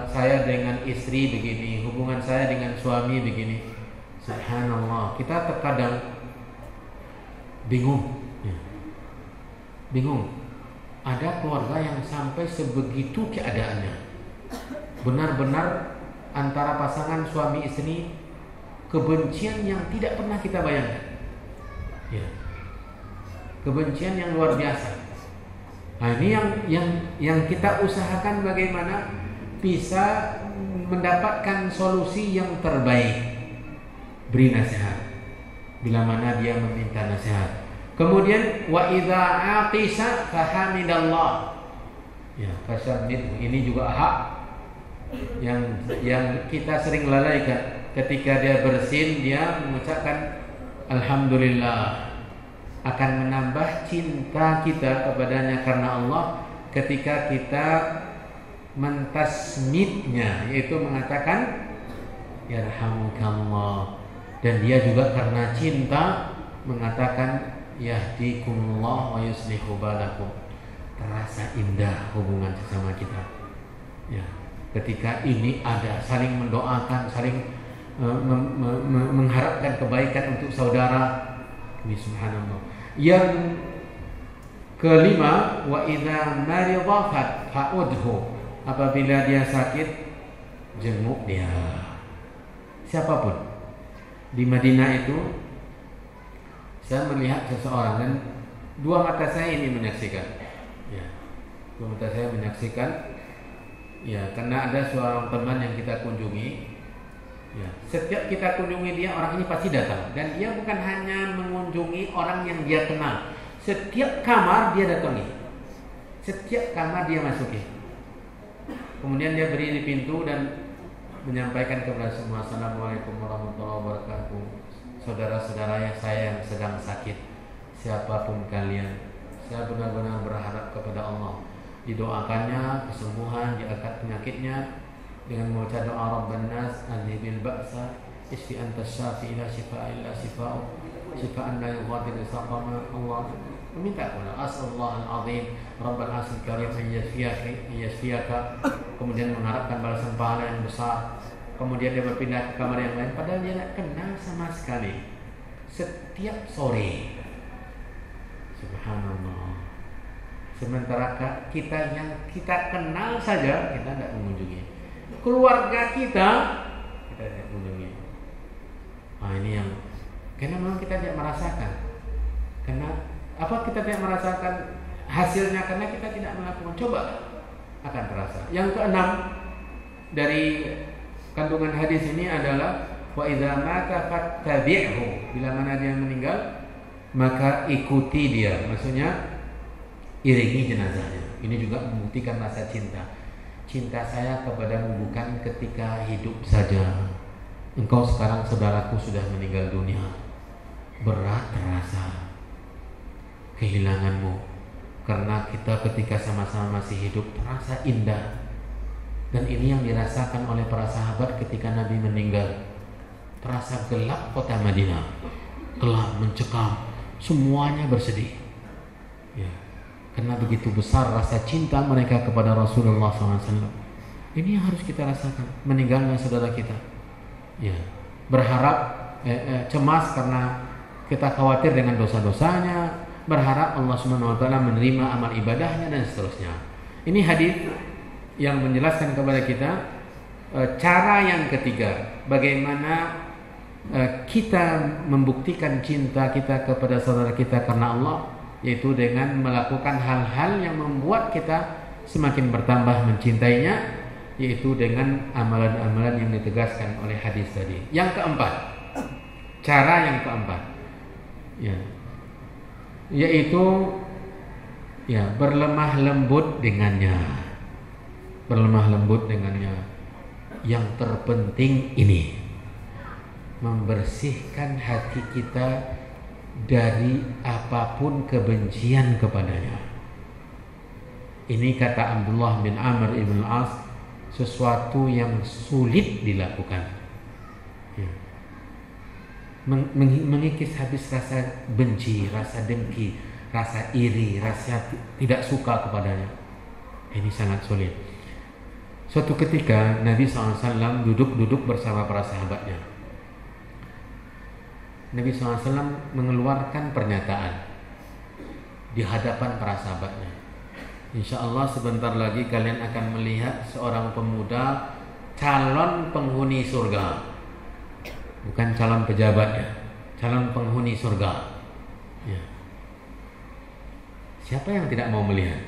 saya dengan istri begini, hubungan saya dengan suami begini. Subhanallah, kita terkadang bingung. Ya. Bingung. Ada keluarga yang sampai sebegitu keadaannya, benar-benar antara pasangan suami istri, kebencian yang tidak pernah kita bayangkan. Ya. Kebencian yang luar biasa. Nah, ini yang kita usahakan bagaimana bisa mendapatkan solusi yang terbaik. Beri nasihat bila mana dia meminta nasihat. Kemudian wa idza aqisa fahamidallah. Ya, fasyamid ini juga hak yang kita sering lalaikan. Ketika dia bersin, dia mengucapkan alhamdulillah. Akan menambah cinta kita kepadanya karena Allah ketika kita mentasmidnya, yaitu mengatakan yarhamukallah, dan dia juga karena cinta mengatakan yahdikumullah wa yuslihu balakum. Terasa indah hubungan sesama kita. Ya, ketika ini ada saling mendoakan, saling mengharapkan kebaikan untuk saudara. Ini subhanallah. Yang kelima, wa idza marida fa'udhu. Apabila dia sakit, jenguk dia. Siapapun. Di Madinah itu saya melihat seseorang, dan dua mata saya ini menyaksikan. Ya. Dua mata saya menyaksikan. Ya, karena ada seorang teman yang kita kunjungi. Ya, setiap kita kunjungi dia, orang ini pasti datang. Dan dia bukan hanya mengunjungi orang yang dia kenal. Setiap kamar dia datangi. Setiap kamar dia masuki. Kemudian dia berdiri di pintu dan menyampaikan kepada semua, assalamualaikum warahmatullahi wabarakatuh. Saudara-saudara saya yang sedang sakit, siapapun kalian, saya benar-benar berharap kepada Allah didoakannya kesembuhan, diangkat penyakitnya dengan membaca doa Rabban nas azhibil ba'sa isfi anta syafi ila shifaa illa shifa'u shifaan la yughadiru saqama. Allah meminta kepada asallahu al-azim Rabbal arsyil karim an yashfiyaka, kemudian mengharapkan balasan pahala yang besar. Kemudian dia berpindah ke kamar yang lain padahal dia tidak kenal sama sekali. Setiap sore, subhanallah. Sementara kita yang kita kenal saja kita tidak mengunjungi. Keluarga kita tidak mengunjungi. Nah, ini yang karena memang kita tidak merasakan. Karena apa kita tidak merasakan hasilnya? Karena kita tidak melakukan. Coba akan terasa. Yang keenam dari kandungan hadis ini adalah wa idza mata fattabi'hu. Bila mana dia meninggal, maka ikuti dia. Maksudnya iringi jenazahnya. Ini juga membuktikan rasa cinta. Cinta saya kepadamu bukan ketika hidup saja. Engkau sekarang saudaraku sudah meninggal dunia. Berat terasa kehilanganmu. Karena kita ketika sama-sama masih hidup terasa indah. Dan ini yang dirasakan oleh para sahabat ketika Nabi meninggal. Terasa gelap kota Madinah. Gelap, mencekam. Semuanya bersedih. Ya. Karena begitu besar rasa cinta mereka kepada Rasulullah SAW. Ini yang harus kita rasakan. Meninggalnya saudara kita. Ya. Berharap cemas karena kita khawatir dengan dosa-dosanya. Berharap Allah SWT menerima amal ibadahnya dan seterusnya. Ini hadis yang menjelaskan kepada kita cara yang ketiga. Bagaimana kita membuktikan cinta kita kepada saudara kita karena Allah, yaitu dengan melakukan hal-hal yang membuat kita semakin bertambah mencintainya, yaitu dengan amalan-amalan yang ditegaskan oleh hadis tadi. Yang keempat, cara yang keempat, ya, yaitu ya berlemah lembut dengannya. Berlemah lembut dengannya. Yang terpenting ini, membersihkan hati kita dari apapun kebencian kepadanya. Ini kata Abdullah bin Amr ibn al-As, sesuatu yang sulit dilakukan. Ya. Mengikis habis rasa benci, rasa dengki, rasa iri, rasa tidak suka kepadanya. Ini sangat sulit. Suatu ketika Nabi SAW duduk bersama para sahabatnya. Nabi SAW mengeluarkan pernyataan di hadapan para sahabatnya. Insya Allah sebentar lagi kalian akan melihat seorang pemuda calon penghuni surga, bukan calon pejabatnya, calon penghuni surga. Ya. Siapa yang tidak mau melihat?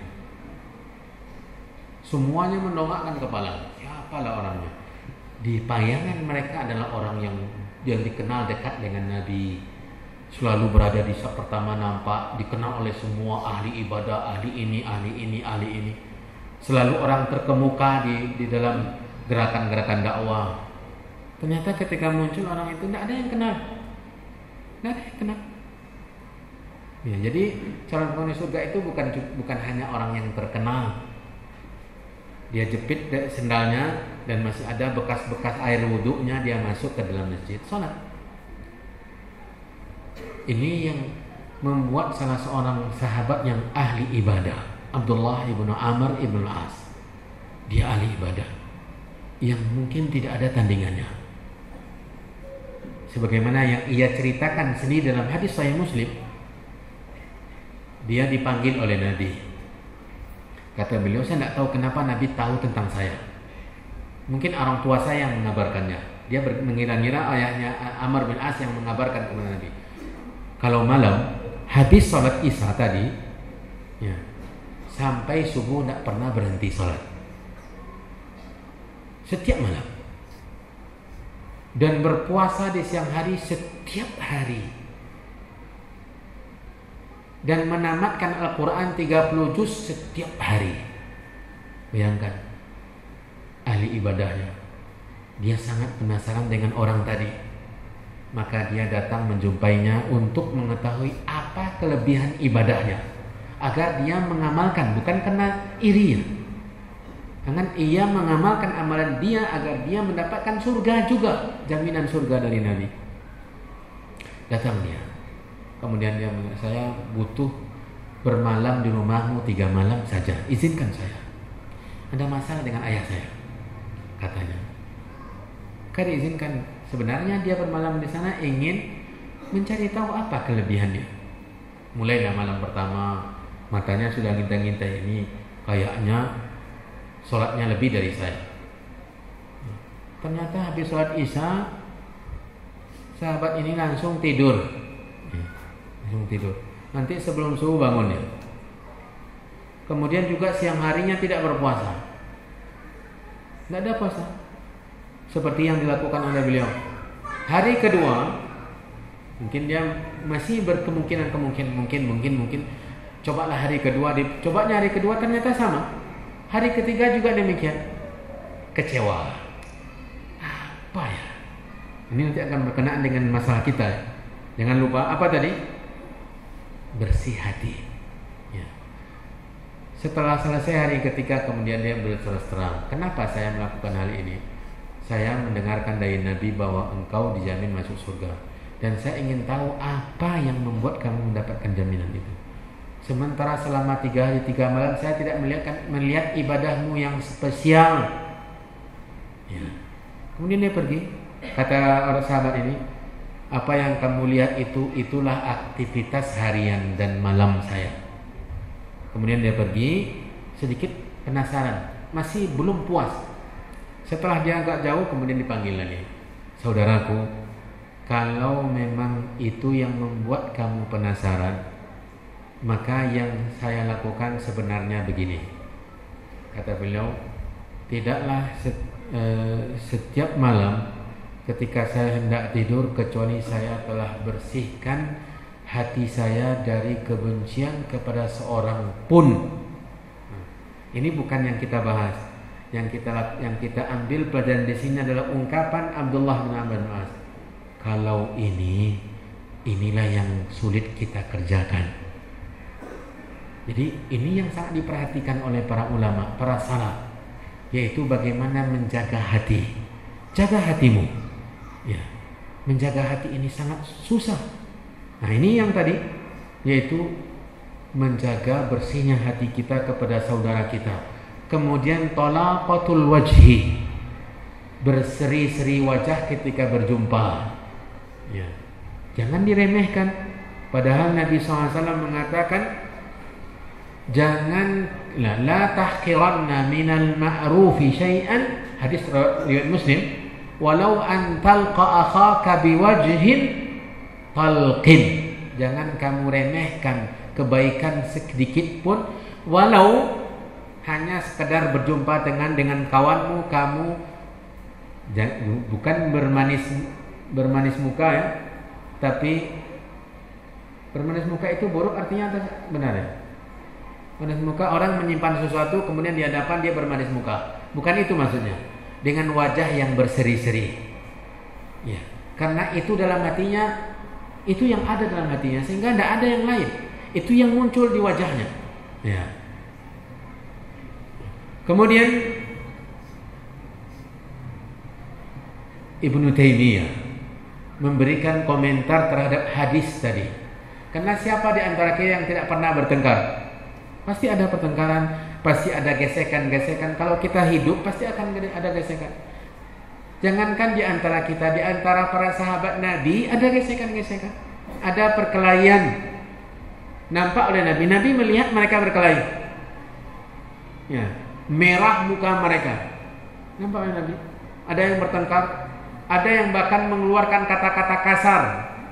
Semuanya mendongakkan kepala. Siapalah orangnya? Di bayangan mereka adalah orang yang dikenal dekat dengan Nabi, selalu berada di saat pertama nampak, dikenal oleh semua ahli ibadah, ahli ini, ahli ini. Selalu orang terkemuka di dalam gerakan-gerakan dakwah. Ternyata ketika muncul orang itu tidak ada yang kenal. Tidak ada yang kenal. Ya, jadi calon penghuni surga itu bukan hanya orang yang terkenal. Dia jepit sendalnya dan masih ada bekas-bekas air wudhunya, dia masuk ke dalam masjid sholat. Ini yang membuat salah seorang sahabat yang ahli ibadah, Abdullah ibnu Amr ibnu As. Dia ahli ibadah yang mungkin tidak ada tandingannya. Sebagaimana yang ia ceritakan sendiri dalam hadis Sahih Muslim, dia dipanggil oleh Nabi. Kata beliau, saya tidak tahu kenapa Nabi tahu tentang saya. Mungkin orang tua saya yang mengabarkannya. Dia mengira-ngira ayahnya Amr bin As yang mengabarkan kepada Nabi. Kalau malam habis sholat Isya tadi, ya, sampai subuh tidak pernah berhenti sholat. Setiap malam. Dan berpuasa di siang hari setiap hari. Dan menamatkan Al-Quran 30 juz setiap hari. Bayangkan ahli ibadahnya. Dia sangat penasaran dengan orang tadi. Maka dia datang menjumpainya untuk mengetahui apa kelebihan ibadahnya, agar dia mengamalkan, bukan karena iri. Karena ia mengamalkan amalan dia agar dia mendapatkan surga juga, jaminan surga dari Nabi. Datang dia. Kemudian dia bilang, saya butuh bermalam di rumahmu 3 malam saja. Izinkan saya. Ada masalah dengan ayah saya, katanya. Maka diizinkan. Sebenarnya dia bermalam di sana ingin mencari tahu apa kelebihannya. Mulailah malam pertama, matanya sudah ngintai-ngintai, ini kayaknya sholatnya lebih dari saya. Ternyata habis sholat Isya, sahabat ini langsung tidur. Tidur. Nanti sebelum subuh bangun ya. Kemudian juga siang harinya tidak berpuasa. Tidak ada puasa. Seperti yang dilakukan oleh beliau. Hari kedua, mungkin dia masih berkemungkinan mungkin. Cobalah hari kedua, cobanya hari kedua ternyata sama. Hari ketiga juga demikian. Kecewa. Apa ya? Ini nanti akan berkenaan dengan masalah kita. Jangan lupa apa tadi? Bersih hati. Ya. Setelah selesai hari ketiga, kemudian dia berterus terang, kenapa saya melakukan hal ini? Saya mendengarkan dari Nabi bahwa engkau dijamin masuk surga, dan saya ingin tahu apa yang membuat kamu mendapatkan jaminan itu. Sementara selama 3 hari 3 malam saya tidak melihat ibadahmu yang spesial. Ya. Kemudian dia pergi. Kata orang sahabat ini, apa yang kamu lihat itulah aktivitas harian dan malam saya. Kemudian dia pergi, sedikit penasaran, masih belum puas. Setelah dia agak jauh, kemudian dipanggil lagi. Saudaraku, kalau memang itu yang membuat kamu penasaran, maka yang saya lakukan sebenarnya begini. Kata beliau, tidaklah setiap malam ketika saya hendak tidur, kecuali saya telah bersihkan hati saya dari kebencian kepada seorang pun. Ini bukan yang kita bahas. Yang kita ambil pelajaran di sini adalah ungkapan Abdullah bin Amr bin As. Kalau inilah yang sulit kita kerjakan. Jadi ini yang sangat diperhatikan oleh para ulama, para salaf, yaitu bagaimana menjaga hati. Jaga hatimu. Ya, menjaga hati ini sangat susah. Nah, ini yang tadi, yaitu menjaga bersihnya hati kita kepada saudara kita. Kemudian talaqatul wajhi, berseri-seri wajah ketika berjumpa. Ya, jangan diremehkan. Padahal Nabi SAW mengatakan, jangan la tahqiranna minal ma'rufi syai'an hadis riwayat Muslim, walau an talqa akhaka biwajhin talqin. Jangan kamu remehkan kebaikan sedikit pun, walau hanya sekedar berjumpa dengan kawanmu, kamu bukan bermanis muka ya, tapi bermanis muka itu buruk artinya benar ya? Manis muka orang menyimpan sesuatu kemudian di hadapan dia bermanis muka. Bukan itu maksudnya. Dengan wajah yang berseri-seri. Ya, karena itu dalam hatinya, itu yang ada dalam hatinya sehingga tidak ada yang lain. Itu yang muncul di wajahnya. Ya. Kemudian Ibnu Taimiyah memberikan komentar terhadap hadis tadi. Karena siapa di antara kita yang tidak pernah bertengkar? Pasti ada pertengkaran, pasti ada gesekan-gesekan. Kalau kita hidup pasti akan ada gesekan. Jangankan di antara kita, di antara para sahabat Nabi ada gesekan-gesekan, ada perkelahian. Nampak oleh Nabi. Nabi melihat mereka berkelahi. Ya, merah muka mereka. Nampak oleh Nabi. Ada yang bertengkar, ada yang bahkan mengeluarkan kata-kata kasar.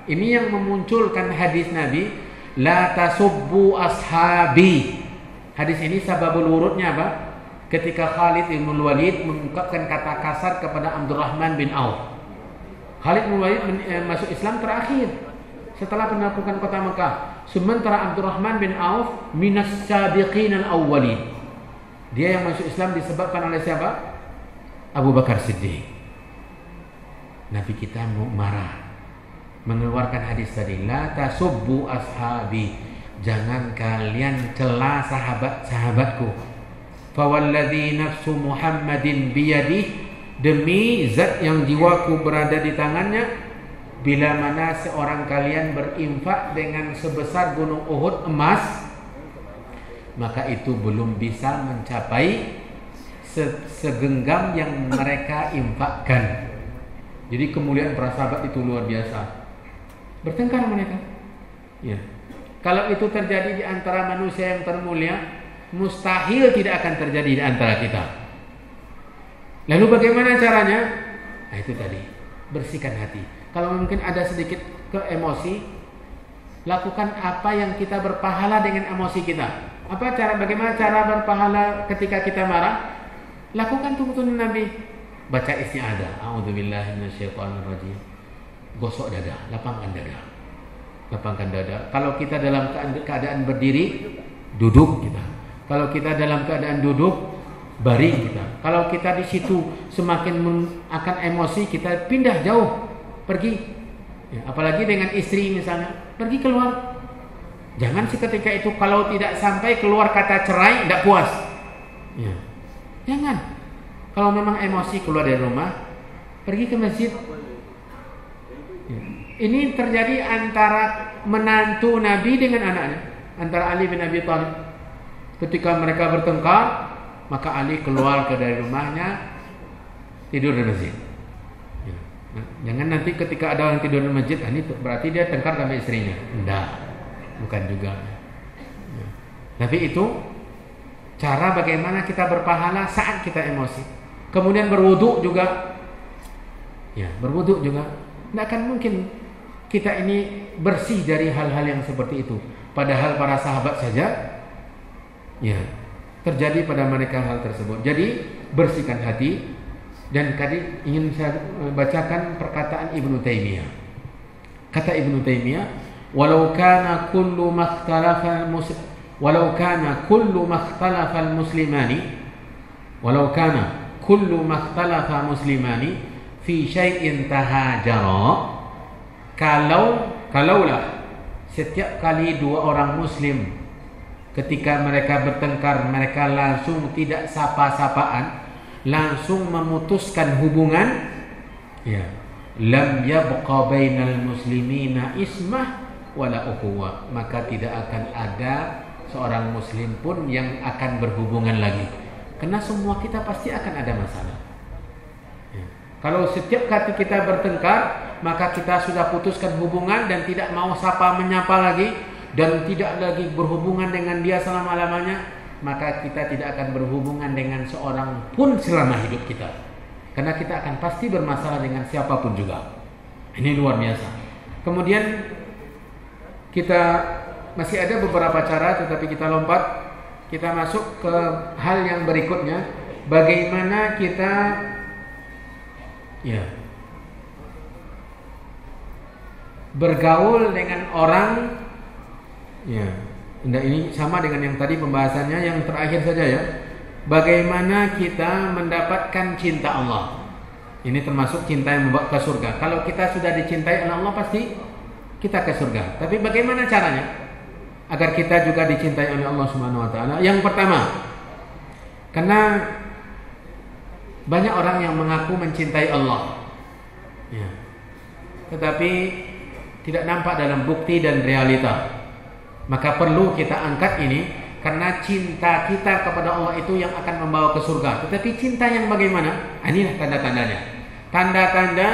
Ini yang memunculkan hadis Nabi, la tasubbu ashabi. Hadis ini sababul wurudnya apa? Ketika Khalid bin Walid mengungkapkan kata kasar kepada Abdurrahman bin Auf. Khalid bin Walid masuk Islam terakhir setelah penaklukan kota Mekah. Sementara Abdurrahman bin Auf minas sabiqin al-awwalin. Dia yang masuk Islam disebabkan oleh siapa? Abu Bakar Siddiq. Nabi kita marah, mengeluarkan hadis tadi, la tasubbu ashabi. Jangan kalian cela sahabat-sahabatku. Fawalladzi nafsu Muhammadin biyadih, demi zat yang jiwaku berada di tangannya, bila mana seorang kalian berinfak dengan sebesar gunung Uhud emas, maka itu belum bisa mencapai segenggam yang mereka infakkan. Jadi kemuliaan para sahabat itu luar biasa. Bertengkar mereka. Ya. Kalau itu terjadi di antara manusia yang termulia, mustahil tidak akan terjadi di antara kita. Lalu bagaimana caranya? Nah itu tadi, bersihkan hati. Kalau mungkin ada sedikit emosi, lakukan apa yang kita berpahala dengan emosi kita. Bagaimana cara berpahala ketika kita marah? Lakukan tuntunan Nabi. Baca isti'adzah. A'udzubillahi minasyaitonirrajim. Gosok dada, lapangkan dada. Lapangkan dada. Kalau kita dalam keadaan berdiri, duduk kita. Kalau kita dalam keadaan duduk, baring kita. Kalau kita di situ semakin akan emosi, kita pindah jauh, pergi. Ya, apalagi dengan istri misalnya, pergi keluar. Jangan seketika itu kalau tidak sampai keluar kata cerai, tidak puas. Ya. Jangan. Kalau memang emosi keluar dari rumah, pergi ke masjid. Ya. Ini terjadi antara menantu Nabi dengan anaknya, antara Ali bin Abi Thalib. Ketika mereka bertengkar, maka Ali keluar dari rumahnya, tidur di masjid. Ya. Nah, jangan nanti ketika ada orang tidur di masjid, ini berarti dia tengkar sama istrinya. Enggak, bukan juga. Ya. Tapi itu cara bagaimana kita berpahala saat kita emosi. Kemudian berwudu juga. Ya, berwudu juga. Tidak akan mungkin kita ini bersih dari hal-hal yang seperti itu. Padahal para sahabat saja, ya, terjadi pada mereka hal tersebut. Jadi bersihkan hati. Dan tadi ingin saya bacakan perkataan Ibnu Taimiyah. Kata Ibnu Taimiyah, walau kana kullu makhtalafa muslimani fi syai'in tahajara. Kalaulah setiap kali dua orang muslim ketika mereka bertengkar, mereka langsung tidak sapa-sapaan, langsung memutuskan hubungan, ya, lam yabqa bainal muslimina ismah wala ukhuwah, maka tidak akan ada seorang muslim pun yang akan berhubungan lagi. Karena semua kita pasti akan ada masalah. Ya. Kalau setiap kali kita bertengkar, maka kita sudah putuskan hubungan dan tidak mau sapa menyapa lagi dan tidak lagi berhubungan dengan dia selama-lamanya, maka kita tidak akan berhubungan dengan seorang pun selama hidup kita. Karena kita akan pasti bermasalah dengan siapapun juga. Ini luar biasa. Kemudian kita masih ada beberapa cara, tetapi kita lompat. Kita masuk ke hal yang berikutnya. Bagaimana kita bergaul dengan orang. Ini sama dengan yang tadi pembahasannya, yang terakhir saja ya. Bagaimana kita mendapatkan cinta Allah. Ini termasuk cinta yang membawa ke surga. Kalau kita sudah dicintai oleh Allah, pasti kita ke surga. Tapi bagaimana caranya agar kita juga dicintai oleh Allah Subhanahu wa taala? Yang pertama, karena banyak orang yang mengaku mencintai Allah, tetapi tidak nampak dalam bukti dan realita. Maka perlu kita angkat ini, karena cinta kita kepada Allah itu yang akan membawa ke surga. Tetapi cinta yang bagaimana? Inilah tanda-tandanya. Tanda-tanda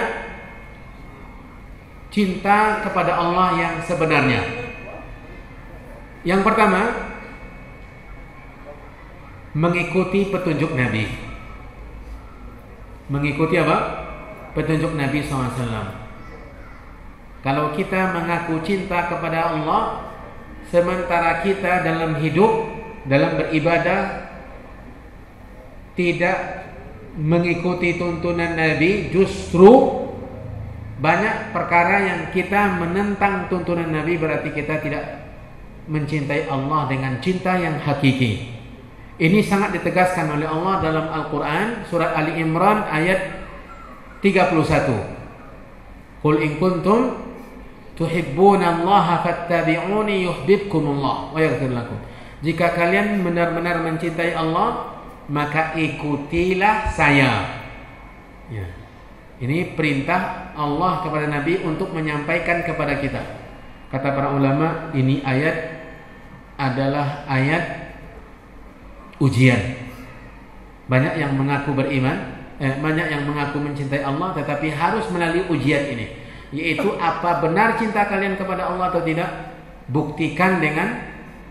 cinta kepada Allah yang sebenarnya. Yang pertama, mengikuti petunjuk Nabi. Mengikuti apa? Petunjuk Nabi SAW. Kalau kita mengaku cinta kepada Allah, sementara kita dalam hidup, dalam beribadah tidak mengikuti tuntunan Nabi, justru banyak perkara yang kita menentang tuntunan Nabi, berarti kita tidak mencintai Allah dengan cinta yang hakiki. Ini sangat ditegaskan oleh Allah dalam Al-Quran, surat Ali Imran ayat 31. Qul in kuntum tuhibbunallaha fattabi'uni yuhibbukumullah wa yaghfir lakum. Jika kalian benar-benar mencintai Allah, maka ikutilah saya. Ini perintah Allah kepada Nabi untuk menyampaikan kepada kita. Kata para ulama, ini ayat adalah ayat ujian. Banyak yang mengaku beriman, banyak yang mengaku mencintai Allah, tetapi harus melalui ujian ini, yaitu apa benar cinta kalian kepada Allah atau tidak. Buktikan dengan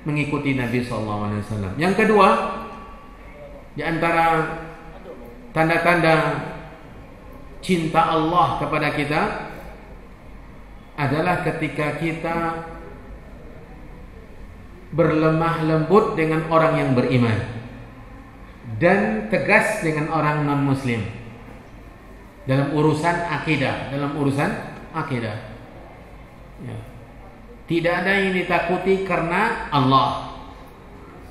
mengikuti Nabi SAW. Yang kedua, di antara tanda-tanda cinta Allah kepada kita adalah ketika kita berlemah lembut dengan orang yang beriman dan tegas dengan orang non-muslim dalam urusan akidah, Tidak ada yang ditakuti karena Allah.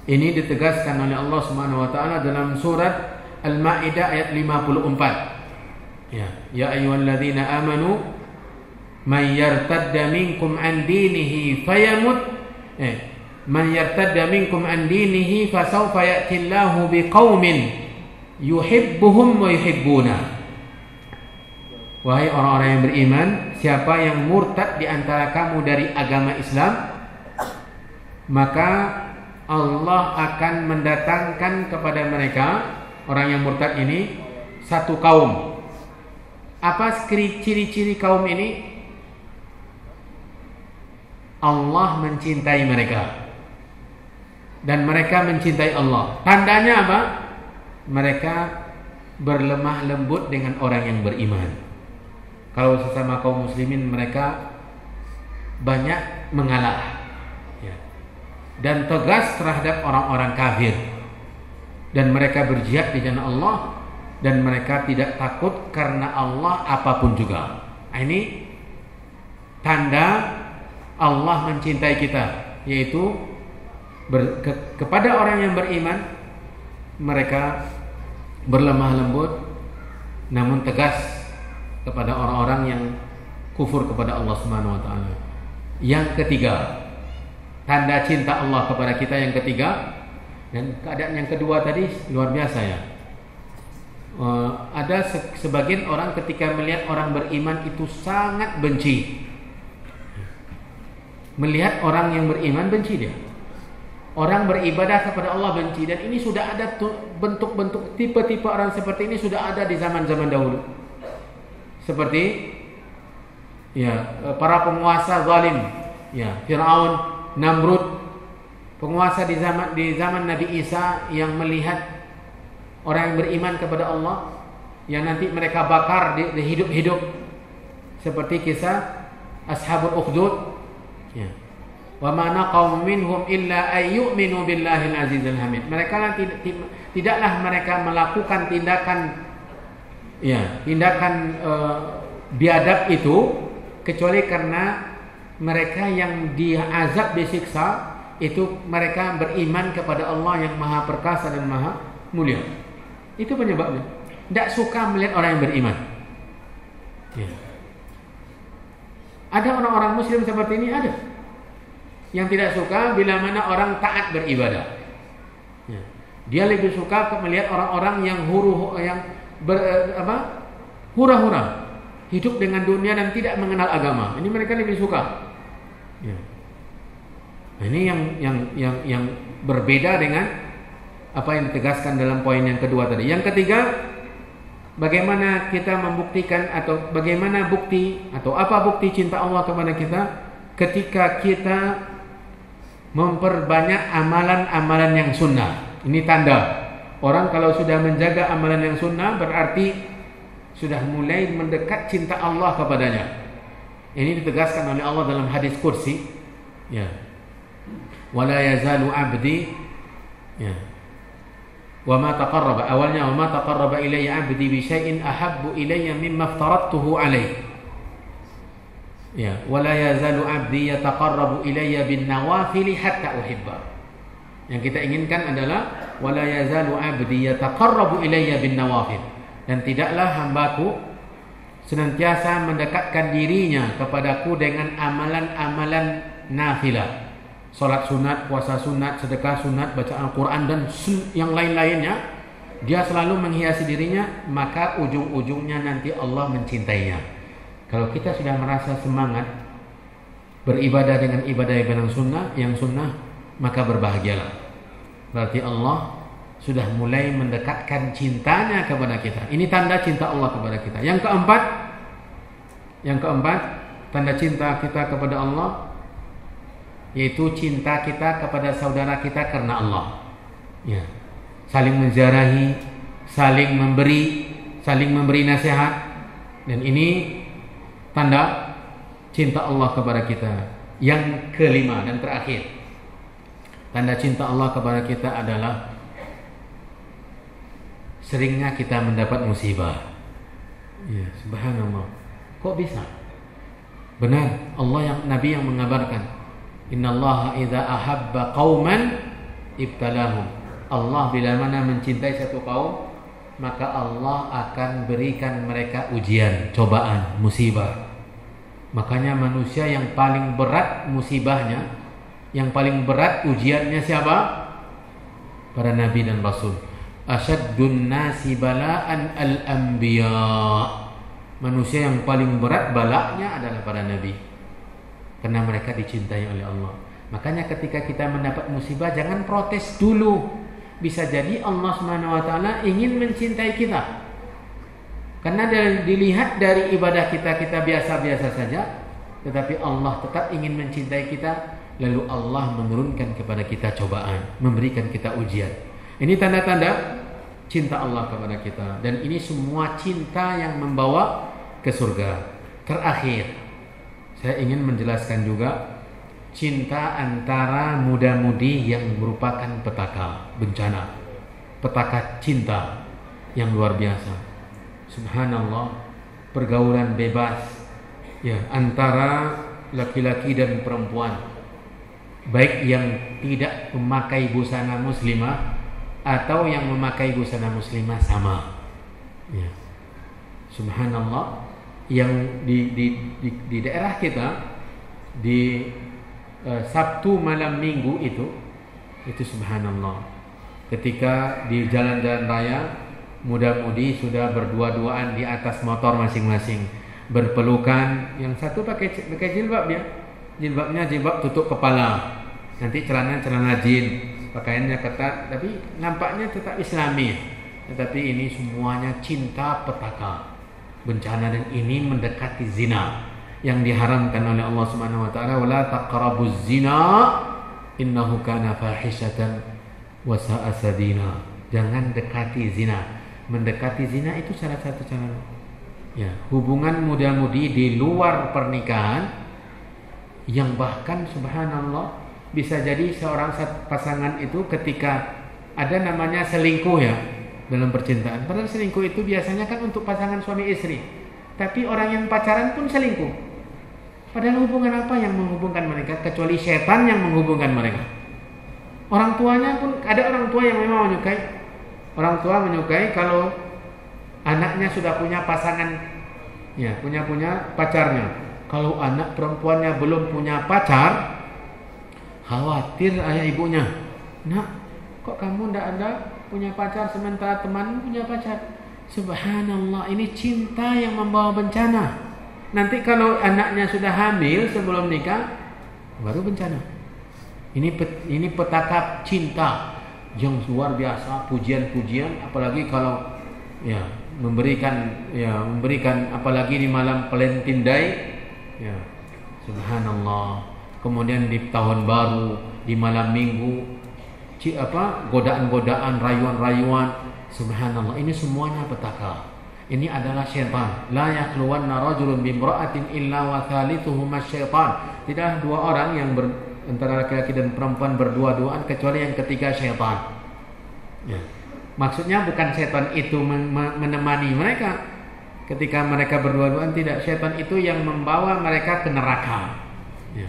Ini ditegaskan oleh Allah Subhanahu wa taala dalam surat Al-Maidah ayat 54. Ya ayyuhalladzina amanu may yartadda minkum an dinihi fayamut man yartadda minkum an dinihi fasawfa ya'ti Allahu biqaumin yuhibbuhum wa yuhibbuna. Wahai orang-orang yang beriman, siapa yang murtad di antara kamu dari agama Islam, maka Allah akan mendatangkan kepada mereka, orang yang murtad ini, satu kaum. Apa ciri-ciri kaum ini? Allah mencintai mereka dan mereka mencintai Allah. Tandanya apa? Mereka berlemah lembut dengan orang yang beriman. Kalau sesama kaum muslimin, mereka banyak mengalah dan tegas terhadap orang-orang kafir, dan mereka berjihad di jalan Allah, dan mereka tidak takut karena Allah apapun juga. Ini tanda Allah mencintai kita, yaitu kepada orang yang beriman mereka berlemah lembut namun tegas kepada orang-orang yang kufur kepada Allah Subhanahu wa taala. Yang ketiga, tanda cinta Allah kepada kita yang ketiga, dan keadaan yang kedua tadi luar biasa ya. Ada sebagian orang ketika melihat orang beriman itu sangat benci. Melihat orang yang beriman benci dia. Orang beribadah kepada Allah benci, dan ini sudah ada bentuk-bentuk tipe-tipe orang seperti ini sudah ada di zaman-zaman dahulu. Seperti para penguasa zalim, Firaun, Namrud, penguasa di zaman Nabi Isa yang melihat orang yang beriman kepada Allah yang nanti mereka bakar di hidup-hidup, seperti kisah Ashabul Ukhdud, ya. Wa ma naqaw minhum illa ay yu'minu billahil azizil hamid. Mereka tidaklah mereka melakukan tindakan biadab itu kecuali karena mereka yang diazab, disiksa itu mereka beriman kepada Allah yang Maha Perkasa dan Maha Mulia. Itu penyebabnya. Tidak suka melihat orang yang beriman. Ya. Ada orang-orang Muslim seperti ini, ada yang tidak suka bila mana orang taat beribadah. Ya. Dia lebih suka melihat orang-orang yang hura-hura, hidup dengan dunia dan tidak mengenal agama. Ini mereka lebih suka. Ya. Nah, ini yang berbeda dengan apa yang ditegaskan dalam poin yang kedua tadi. Yang ketiga, bagaimana kita membuktikan atau bagaimana bukti atau apa bukti cinta Allah kepada kita ketika kita memperbanyak amalan-amalan yang sunnah. Ini tanda orang kalau sudah menjaga amalan yang sunnah berarti sudah mulai mendekat cinta Allah kepadanya. Ini ditegaskan oleh Allah dalam hadis kursi, ya. Wala yazalu abdi, ya. Wa ma taqarraba, awalnya wa ma taqarraba ilayya abdi bi syai'in ahabbu ilayya mimma aftaradtuhu alayhi. Ya, wala yazalu abdi yataqarrabu ilayya bin nawafil hatta uhibba. Yang kita inginkan adalah wala yazalu abdi yataqarrabu ilayya bin nawafil. Dan tidaklah hambaku senantiasa mendekatkan dirinya kepadaku dengan amalan-amalan nafilah. Salat sunat, puasa sunat, sedekah sunat, baca Al-Quran dan yang lain-lainnya. Dia selalu menghiasi dirinya, maka ujung-ujungnya nanti Allah mencintainya. Kalau kita sudah merasa semangat beribadah dengan ibadah-ibadah yang sunnah, maka berbahagialah. Berarti Allah sudah mulai mendekatkan cintanya kepada kita. Ini tanda cinta Allah kepada kita. Yang keempat, tanda cinta kita kepada Allah, yaitu cinta kita kepada saudara kita karena Allah. Ya. Saling menziarahi, saling memberi nasihat, dan ini tanda cinta Allah kepada kita. Yang kelima dan terakhir, tanda cinta Allah kepada kita adalah seringnya kita mendapat musibah. Ya, subhanallah. Kok bisa? Benar, Nabi yang mengabarkan, innallaha idza ahabba qauman ibtalahum. Allah bila mana mencintai satu kaum, maka Allah akan berikan mereka ujian, cobaan, musibah. Makanya manusia yang paling berat musibahnya, yang paling berat ujiannya siapa? Para nabi dan rasul. Asyaddun nasi bala'an al-anbiya. Manusia yang paling berat balaknya adalah para nabi, karena mereka dicintai oleh Allah. Makanya ketika kita mendapat musibah, jangan protes dulu. Bisa jadi Allah SWT ingin mencintai kita. Karena dilihat dari ibadah kita biasa-biasa saja, tetapi Allah tetap ingin mencintai kita. Lalu Allah menurunkan kepada kita cobaan, memberikan kita ujian. Ini tanda-tanda cinta Allah kepada kita. Dan ini semua cinta yang membawa ke surga. Terakhir, saya ingin menjelaskan juga cinta antara muda-mudi yang merupakan petaka bencana, petaka cinta yang luar biasa. Subhanallah, pergaulan bebas ya antara laki-laki dan perempuan, baik yang tidak memakai busana muslimah atau yang memakai busana muslimah sama. Ya. Subhanallah, yang di daerah kita di Sabtu malam Minggu itu subhanallah, ketika di jalan-jalan raya muda-mudi sudah berdua-duaan di atas motor masing-masing, berpelukan. Yang satu pakai jilbab ya, jilbabnya jilbab tutup kepala, nanti celana jin, pakaiannya ketat, tapi nampaknya tetap Islami. Tetapi ini semuanya cinta petaka, bencana, dan ini mendekati zina yang diharamkan oleh Allah Subhanahu wa taala. Wala taqrabuz zina innahu kana fahishatan wa sa'a sadina. Jangan dekati zina, Mendekati zina itu salah satu cara. Ya, hubungan muda-mudi di luar pernikahan yang bahkan subhanallah bisa jadi seorang pasangan itu ketika ada namanya selingkuh ya dalam percintaan. Padahal selingkuh itu biasanya kan untuk pasangan suami istri. Tapi orang yang pacaran pun selingkuh. Padahal hubungan apa yang menghubungkan mereka kecuali setan yang menghubungkan mereka. Orang tuanya pun ada orang tua yang memang menyukai. Orang tua menyukai kalau anaknya sudah punya pasangan, ya punya pacarnya. Kalau anak perempuannya belum punya pacar, khawatir ayah ibunya. Nak, kok kamu ndak ada punya pacar sementara teman punya pacar? Subhanallah, ini cinta yang membawa bencana. Nanti kalau anaknya sudah hamil sebelum nikah, baru bencana. Ini petaka cinta yang luar biasa, pujian-pujian, apalagi kalau ya memberikan apalagi di malam Valentine Day, ya subhanallah. Kemudian di tahun baru, di malam minggu, godaan-godaan, rayuan-rayuan, subhanallah. Ini semuanya petaka. Ini adalah syaitan. La yakhluwanna rajulun bimra'atin illa wa thalithuhuma syaitan. Tidak dua orang yang antara laki-laki dan perempuan berdua-duaan kecuali yang ketiga syaitan. Ya. Maksudnya bukan syaitan itu menemani mereka ketika mereka berdua-duaan, tidak. Syaitan itu yang membawa mereka ke neraka. Ya.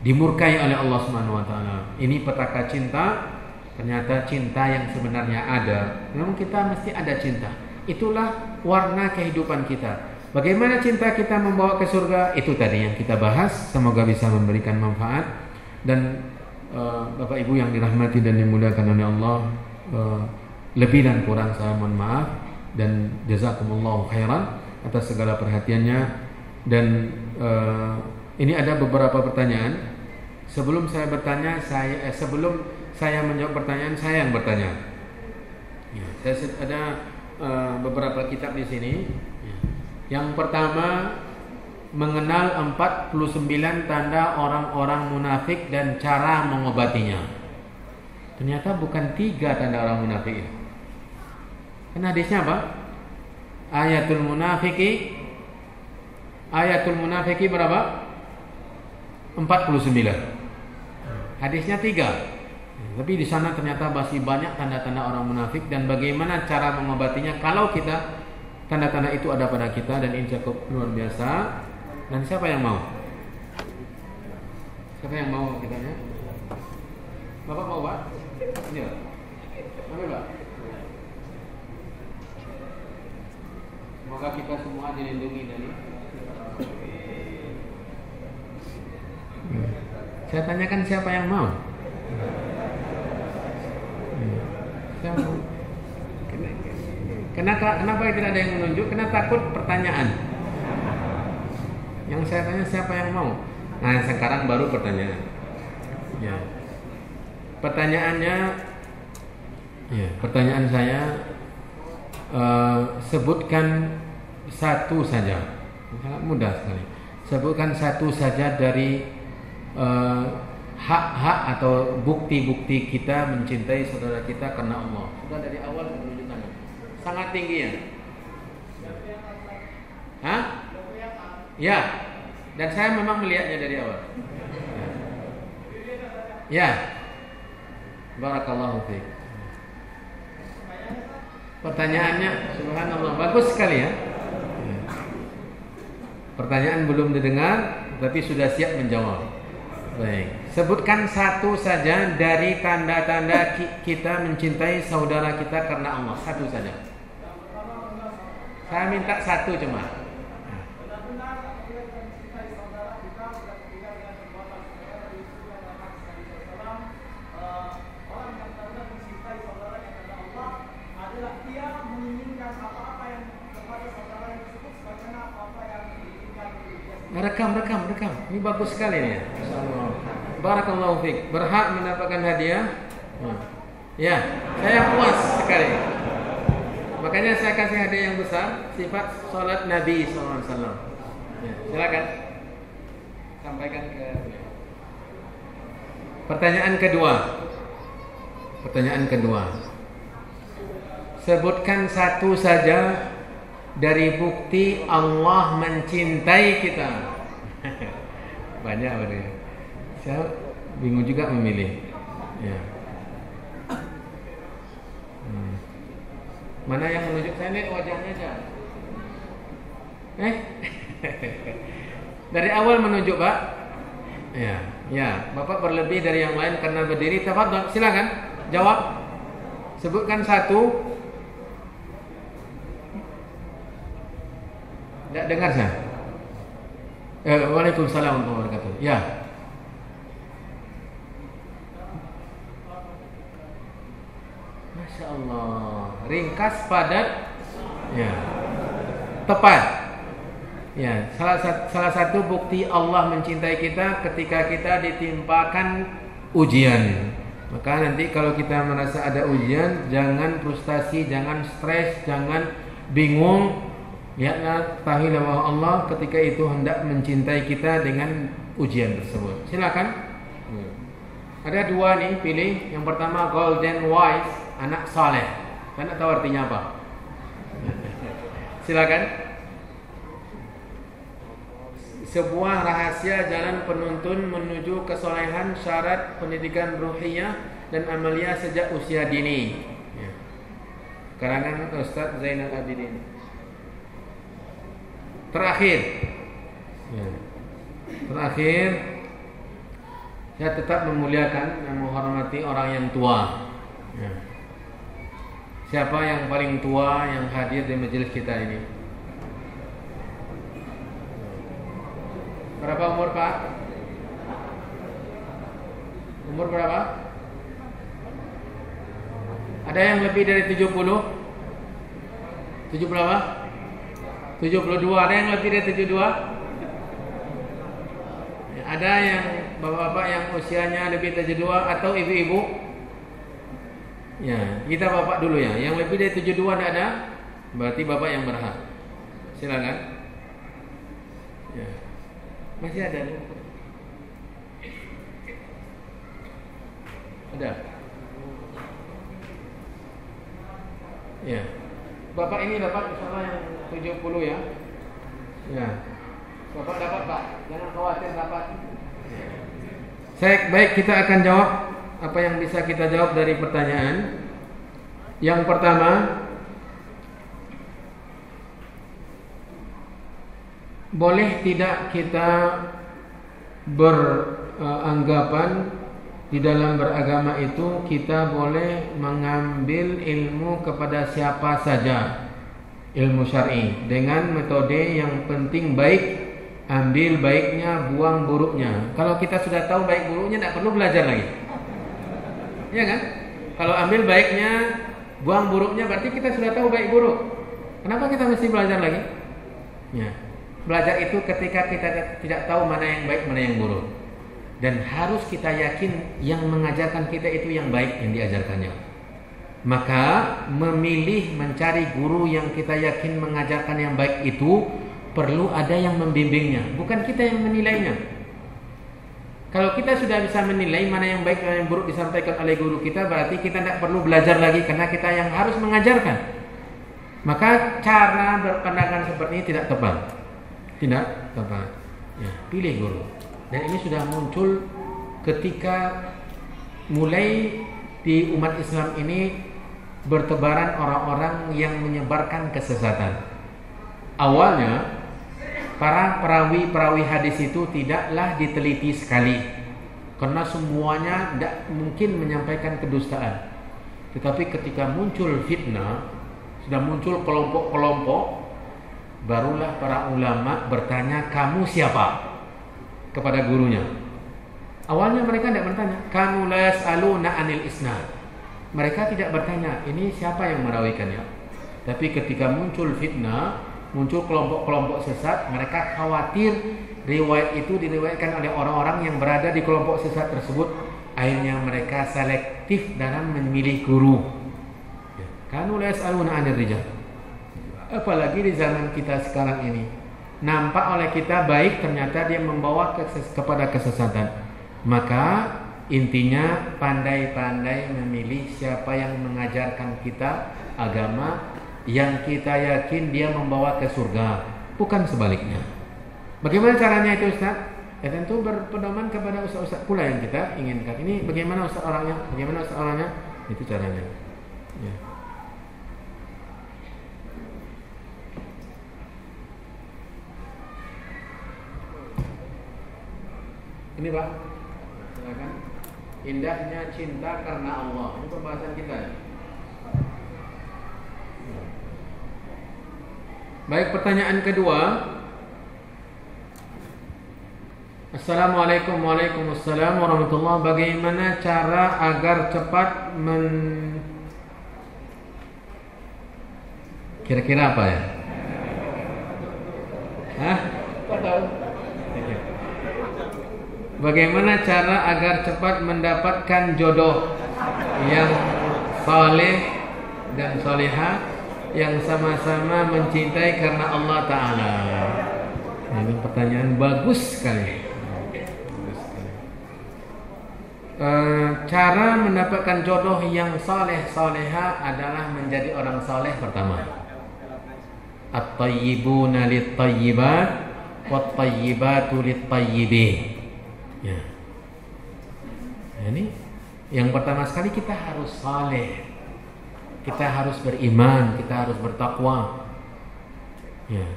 Dimurkai oleh Allah Subhanahu wa taala. Ini petaka cinta. Ternyata cinta yang sebenarnya ada. Memang kita mesti ada cinta. Itulah warna kehidupan kita. Bagaimana cinta kita membawa ke surga? Itu tadi yang kita bahas. Semoga bisa memberikan manfaat. Dan Bapak Ibu yang dirahmati dan dimuliakan oleh Allah, lebih dan kurang saya mohon maaf. Dan jazakumullahu khairan atas segala perhatiannya. Dan ini ada beberapa pertanyaan. Sebelum saya bertanya, sebelum saya menjawab pertanyaan, saya yang bertanya. Ya, saya ada beberapa kitab di sini. Yang pertama, mengenal 49 tanda orang-orang munafik dan cara mengobatinya. Ternyata bukan 3 tanda orang munafik. Kan hadisnya apa? Ayatul munafiki berapa? 49. Hadisnya 3. Tapi di sana ternyata masih banyak tanda-tanda orang munafik dan bagaimana cara mengobatinya kalau kita tanda-tanda itu ada pada kita, dan ini cukup luar biasa. Dan siapa yang mau? Siapa yang mau kitanya? Bapak mau, Pak? Iya. Oke, Pak. Semoga kita semua dilindungi dari. Saya tanyakan siapa yang mau? Kenapa tidak ada yang menunjuk? Karena takut pertanyaan. Yang saya tanya siapa yang mau? Nah, sekarang baru pertanyaan. Ya. Pertanyaan saya, sebutkan satu saja. Sangat mudah sekali. Sebutkan satu saja dari hak-hak atau bukti-bukti kita mencintai saudara kita karena Allah. Sudah dari awal menunjukkan sangat tinggi ya. Hah? Ya. Dan saya memang melihatnya dari awal. Ya. Barakallahu fiik. Pertanyaannya subhanallah bagus sekali ya. Pertanyaan belum didengar tapi sudah siap menjawab. Baik, sebutkan satu saja dari tanda-tanda kita mencintai saudara kita karena Allah. Satu saja. Saya minta satu cuma. Rekam. Ini bagus sekali nih. Barakallahu fiik. Berhak mendapatkan hadiah. Ya, saya puas sekali. Makanya saya kasih hadiah yang besar, sifat salat Nabi SAW. Ya, silakan. Sampaikan ke. Pertanyaan kedua. Sebutkan satu saja dari bukti Allah mencintai kita. Banyak benar. Saya bingung juga memilih. Ya. Mana yang menunjuk? Saya lihat wajahnya aja. Dari awal menunjuk, Pak. Ya, Bapak berlebih dari yang lain karena berdiri. Tafadhol, silakan jawab. Sebutkan satu. Tidak dengar saya. Waalaikumsalam warahmatullahi wabarakatuh. Ya. Masya Allah. Ringkas, padat. Ya. Tepat. Ya, salah satu bukti Allah mencintai kita ketika kita ditimpakan ujian. Maka nanti kalau kita merasa ada ujian, jangan frustasi, jangan stres, jangan bingung. Lihatlah, ketahuilah bahwa Allah ketika itu hendak mencintai kita dengan ujian tersebut. Silakan. Ada dua nih, pilih. Yang pertama golden wise, anak saleh. Saya tak tahu artinya apa. Silakan. Sebuah rahasia jalan penuntun menuju kesolehan, syarat pendidikan ruhiyah dan amaliyah sejak usia dini. Karangan Ustaz Zainal Abidin. Terakhir, saya tetap memuliakan dan menghormati orang yang tua. Siapa yang paling tua yang hadir di majelis kita ini? Berapa umur, Pak? Umur berapa? Ada yang lebih dari 70? 70 berapa? 72. Ada yang lebih dari 72? Ada yang bapak-bapak yang usianya lebih dari 72 atau ibu-ibu? Ya, kita bapak dulu ya. Yang lebih dari 72 tidak ada? Berarti bapak yang berhak. Silakan. Ya. Masih ada nih? Ada. Ya. Bapak ini dapat misalnya yang 70 ya. Ya. Bapak dapat, Pak. Jangan khawatir dapat. Baik, kita akan jawab apa yang bisa kita jawab dari pertanyaan. Yang pertama, boleh tidak kita beranggapan di dalam beragama itu kita boleh mengambil ilmu kepada siapa saja, ilmu syar'i, dengan metode yang penting baik, ambil baiknya, buang buruknya. Kalau kita sudah tahu baik buruknya, tidak perlu belajar lagi, ya kan? Kalau ambil baiknya, buang buruknya, berarti kita sudah tahu baik buruk. Kenapa kita mesti belajar lagi? Ya. Belajar itu ketika kita tidak tahu mana yang baik, mana yang buruk. Dan harus kita yakin yang mengajarkan kita itu yang baik yang diajarkannya. Maka memilih mencari guru yang kita yakin mengajarkan yang baik itu perlu ada yang membimbingnya, bukan kita yang menilainya. Kalau kita sudah bisa menilai mana yang baik dan yang buruk disampaikan oleh guru kita, berarti kita tidak perlu belajar lagi karena kita yang harus mengajarkan. Maka cara berpandangan seperti ini tidak tepat. Tidak tepat. Ya, pilih guru. Dan ini sudah muncul ketika mulai di umat Islam ini bertebaran orang-orang yang menyebarkan kesesatan. Awalnya para perawi-perawi hadis itu tidaklah diteliti sekali, karena semuanya tidak mungkin menyampaikan kedustaan. Tetapi ketika muncul fitnah, sudah muncul kelompok-kelompok, barulah para ulama bertanya, kamu siapa? Kepada gurunya. Awalnya mereka tidak bertanya, kanu la yas'aluna 'anil isnad. Mereka tidak bertanya, ini siapa yang merawikannya? Tapi ketika muncul fitnah, muncul kelompok-kelompok sesat, mereka khawatir riwayat itu diriwayatkan oleh orang-orang yang berada di kelompok sesat tersebut. Akhirnya mereka selektif dalam memilih guru. Kanu la yas'aluna 'anil rijal. Apalagi di zaman kita sekarang ini, nampak oleh kita baik, ternyata dia membawa kepada kesesatan. Maka intinya pandai-pandai memilih siapa yang mengajarkan kita agama yang kita yakin dia membawa ke surga, bukan sebaliknya. Bagaimana caranya itu, Ustaz? Ya tentu berpedoman kepada ustaz-ustaz pula yang kita inginkan. Ini bagaimana ustaz orangnya? Bagaimana ustaz orangnya? Itu caranya. Ya. Ini Pak, silakan. Indahnya cinta karena Allah. Ini pembahasan kita. Baik, pertanyaan kedua. Assalamualaikum Waalaikumsalam warahmatullahi. Bagaimana cara agar cepat kira-kira apa ya? Hah? Bagaimana cara agar cepat mendapatkan jodoh yang saleh dan salihah yang sama-sama mencintai karena Allah Ta'ala? Ini pertanyaan bagus sekali. Cara mendapatkan jodoh yang saleh salihah adalah menjadi orang saleh pertama. At-tayyibuna lit-tayyibat wat-tayyibatu lit-tayyibin. Ya. Ini yang pertama sekali, kita harus saleh. Kita harus beriman, kita harus bertakwa. Ya.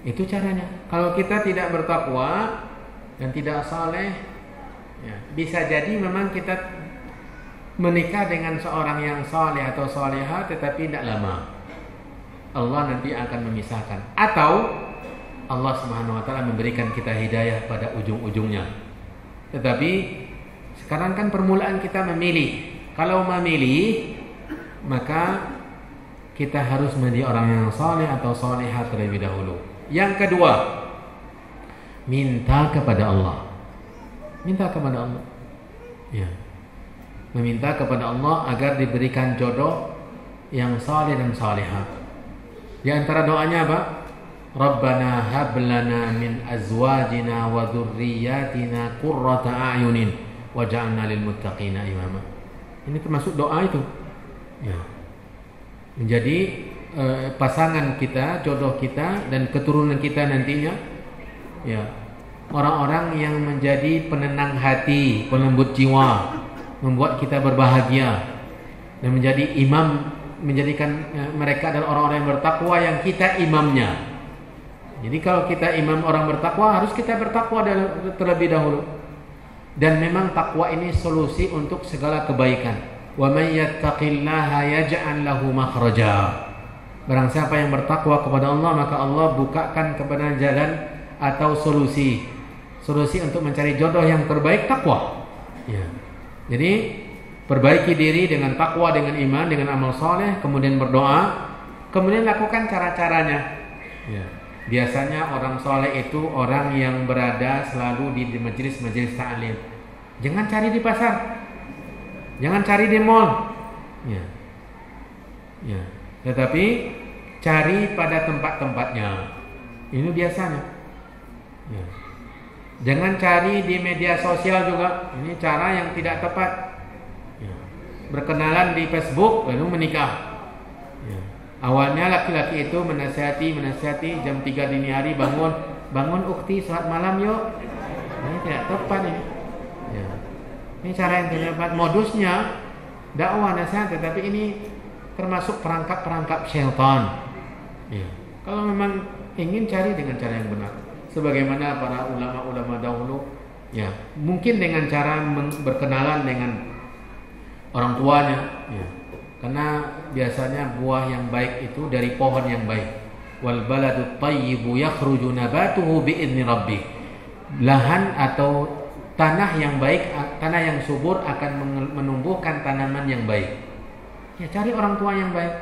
Itu caranya. Kalau kita tidak bertakwa dan tidak saleh, ya, bisa jadi memang kita menikah dengan seorang yang saleh atau salihah, tetapi tidak lama Allah nanti akan memisahkan, atau Allah Subhanahu wa taala memberikan kita hidayah pada ujung-ujungnya. Tetapi sekarang kan permulaan kita memilih. Kalau memilih, maka kita harus menjadi orang yang saleh atau salihah terlebih dahulu. Yang kedua, minta kepada Allah. Minta kepada Allah. Ya. Meminta kepada Allah agar diberikan jodoh yang saleh dan salihah. Di antara doanya apa? Rabbana hab lana min azwajina wa dzurriyyatina qurrata a'yunin waj'alna lil muttaqina imama. Ini termasuk doa itu. Ya. Menjadi pasangan kita, jodoh kita dan keturunan kita nantinya, ya, orang-orang yang menjadi penenang hati, pelembut jiwa, membuat kita berbahagia, dan menjadi imam, menjadikan mereka adalah orang-orang yang bertakwa yang kita imamnya. Jadi kalau kita imam orang bertakwa, harus kita bertakwa terlebih dahulu. Dan memang takwa ini solusi untuk segala kebaikan. Wa may yattaqillaha yaj'al lahu makhraja. Barang siapa yang bertakwa kepada Allah, maka Allah bukakan kepada jalan atau solusi untuk mencari jodoh yang terbaik, takwa. Ya. Jadi perbaiki diri dengan takwa, dengan iman, dengan amal soleh, kemudian berdoa, kemudian lakukan cara-caranya. Ya. Biasanya orang soleh itu orang yang berada selalu di majelis-majelis ta'lim. Jangan cari di pasar, jangan cari di mall. Ya. Ya. Tetapi cari pada tempat-tempatnya. Ini biasanya. Ya. Jangan cari di media sosial juga. Ini cara yang tidak tepat. Ya. Berkenalan di Facebook lalu menikah. Ya. Awalnya laki-laki itu menasihati jam 3 dini hari, bangun ukti, salat malam yuk. Ini tidak tepat ini. Ya. Ini cara yang tidak tepat. Modusnya dakwah nasihat, tetapi ini termasuk perangkap-perangkap syaitan. Ya. Kalau memang ingin, cari dengan cara yang benar, sebagaimana para ulama-ulama dahulu, ya, mungkin dengan cara berkenalan dengan orang tuanya, ya. Karena biasanya buah yang baik itu dari pohon yang baik. Wal baladut thayyibu yakhruju nabatuhu bi'izni rabbih. Lahan atau tanah yang baik, tanah yang subur akan menumbuhkan tanaman yang baik. Ya, cari orang tua yang baik.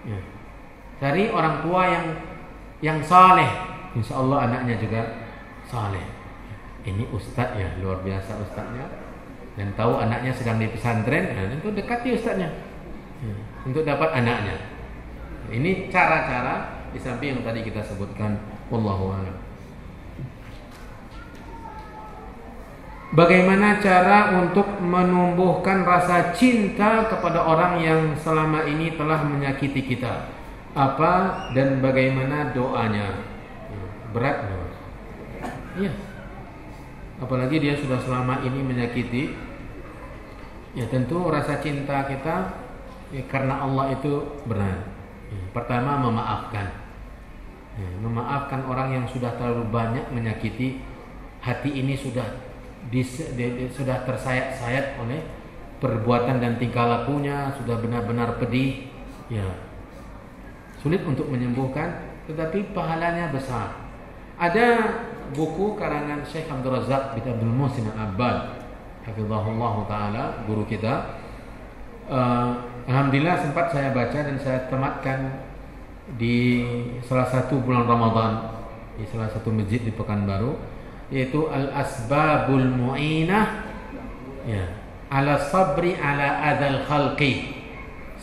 Ya. Cari orang tua yang saleh. Insya Allah anaknya juga saleh. Ini ustadz ya, luar biasa ustadznya. Dan tahu anaknya sedang di pesantren, nah, itu dekati ustadznya. Ya, untuk dapat anaknya. Ini cara-cara di samping yang tadi kita sebutkan. Wallahu a'lam. Bagaimana cara untuk menumbuhkan rasa cinta kepada orang yang selama ini telah menyakiti kita? Apa dan bagaimana doanya? Berat loh. Iya. Apalagi dia sudah selama ini menyakiti. Ya tentu rasa cinta kita ya, karena Allah itu benar. Ya, pertama memaafkan. Ya, memaafkan orang yang sudah terlalu banyak menyakiti. Hati ini sudah sudah tersayat-sayat oleh perbuatan dan tingkah lakunya, sudah benar-benar pedih. Ya, sulit untuk menyembuhkan, tetapi pahalanya besar. Ada buku karangan Syekh Abdul Razak bin Abdul Muhsin Al-Abbad, hafizahullah taala, guru kita. Alhamdulillah sempat saya baca dan saya tamatkan di salah satu bulan Ramadan di salah satu masjid di Pekanbaru, yaitu Al-Asbabul Mu'inah ya, ala sabri ala adzal khalqi,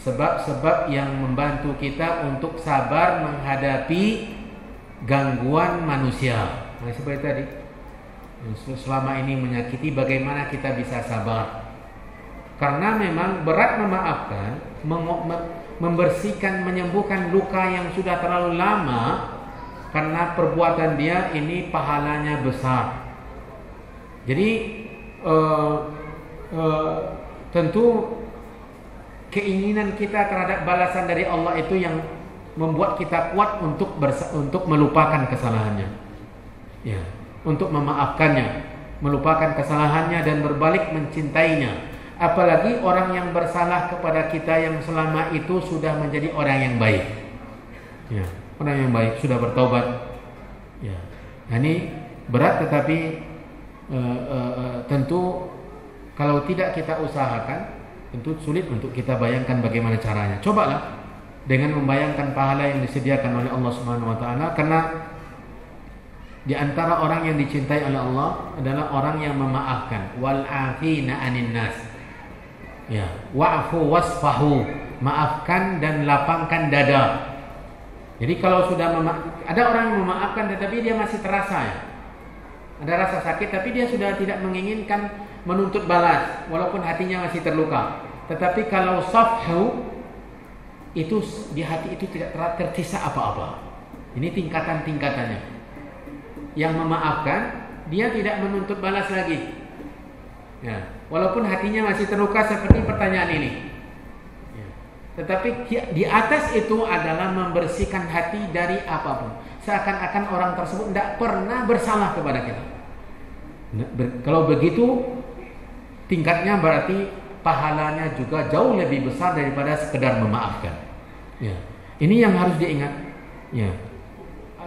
sebab-sebab yang membantu kita untuk sabar menghadapi gangguan manusia. Nah, seperti tadi, selama ini menyakiti, bagaimana kita bisa sabar? Karena memang berat memaafkan, membersihkan, menyembuhkan luka yang sudah terlalu lama. Karena perbuatan dia ini pahalanya besar. Jadi tentu keinginan kita terhadap balasan dari Allah itu yang membuat kita kuat untuk melupakan kesalahannya. Ya, untuk memaafkannya, melupakan kesalahannya dan berbalik mencintainya. Apalagi orang yang bersalah kepada kita yang selama itu sudah menjadi orang yang baik. Ya. Orang yang baik sudah bertaubat. Ya. Nah, ini berat, tetapi tentu kalau tidak kita usahakan, tentu sulit untuk kita bayangkan bagaimana caranya. Cobalah dengan membayangkan pahala yang disediakan oleh Allah Subhanahu wa taala, karena di antara orang yang dicintai oleh Allah adalah orang yang memaafkan. Wal afina 'anin nas. Ya, wa'fu wasfahu, maafkan dan lapangkan dada. Jadi kalau sudah ada orang yang memaafkan tetapi dia masih terasa ya, ada rasa sakit tapi dia sudah tidak menginginkan menuntut balas walaupun hatinya masih terluka. Tetapi kalau safhu itu di hati itu tidak tertisa apa-apa. Ini tingkatan-tingkatannya. Yang memaafkan dia tidak menuntut balas lagi. Ya, walaupun hatinya masih terluka seperti pertanyaan ini. Tetapi di atas itu adalah membersihkan hati dari apapun. Seakan-akan orang tersebut tidak pernah bersalah kepada kita. Kalau begitu tingkatnya berarti pahalanya juga jauh lebih besar daripada sekedar memaafkan. Ya. Ini yang harus diingat. Ya.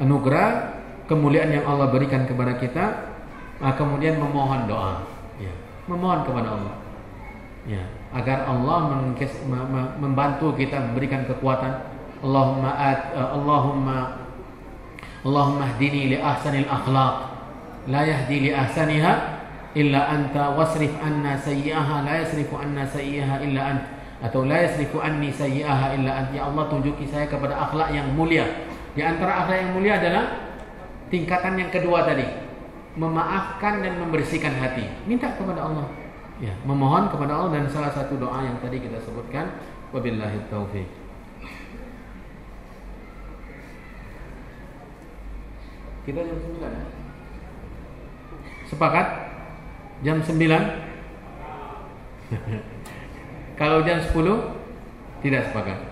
Anugerah, kemuliaan yang Allah berikan kepada kita, kemudian memohon doa. Ya. Memohon kepada Allah. Ya. Agar Allah membantu kita, memberikan kekuatan. Allahumma hdini li ahsanil akhlaq, la yahdi li ahsaniha illa anta, wasrif anna sayyi'aha la yasrifu anna sayyi'aha illa anta, atau la yasrifu anni sayyi'aha illa anta. Ya Allah, tunjuki saya kepada akhlak yang mulia. Di antara akhlak yang mulia adalah tingkatan yang kedua tadi, memaafkan dan membersihkan hati. Minta kepada Allah. Ya, memohon kepada Allah, dan salah satu doa yang tadi kita sebutkan, wabillahi taufiq. Kita jam 9 ya? Sepakat? Jam 9? Kalau jam 10 tidak sepakat.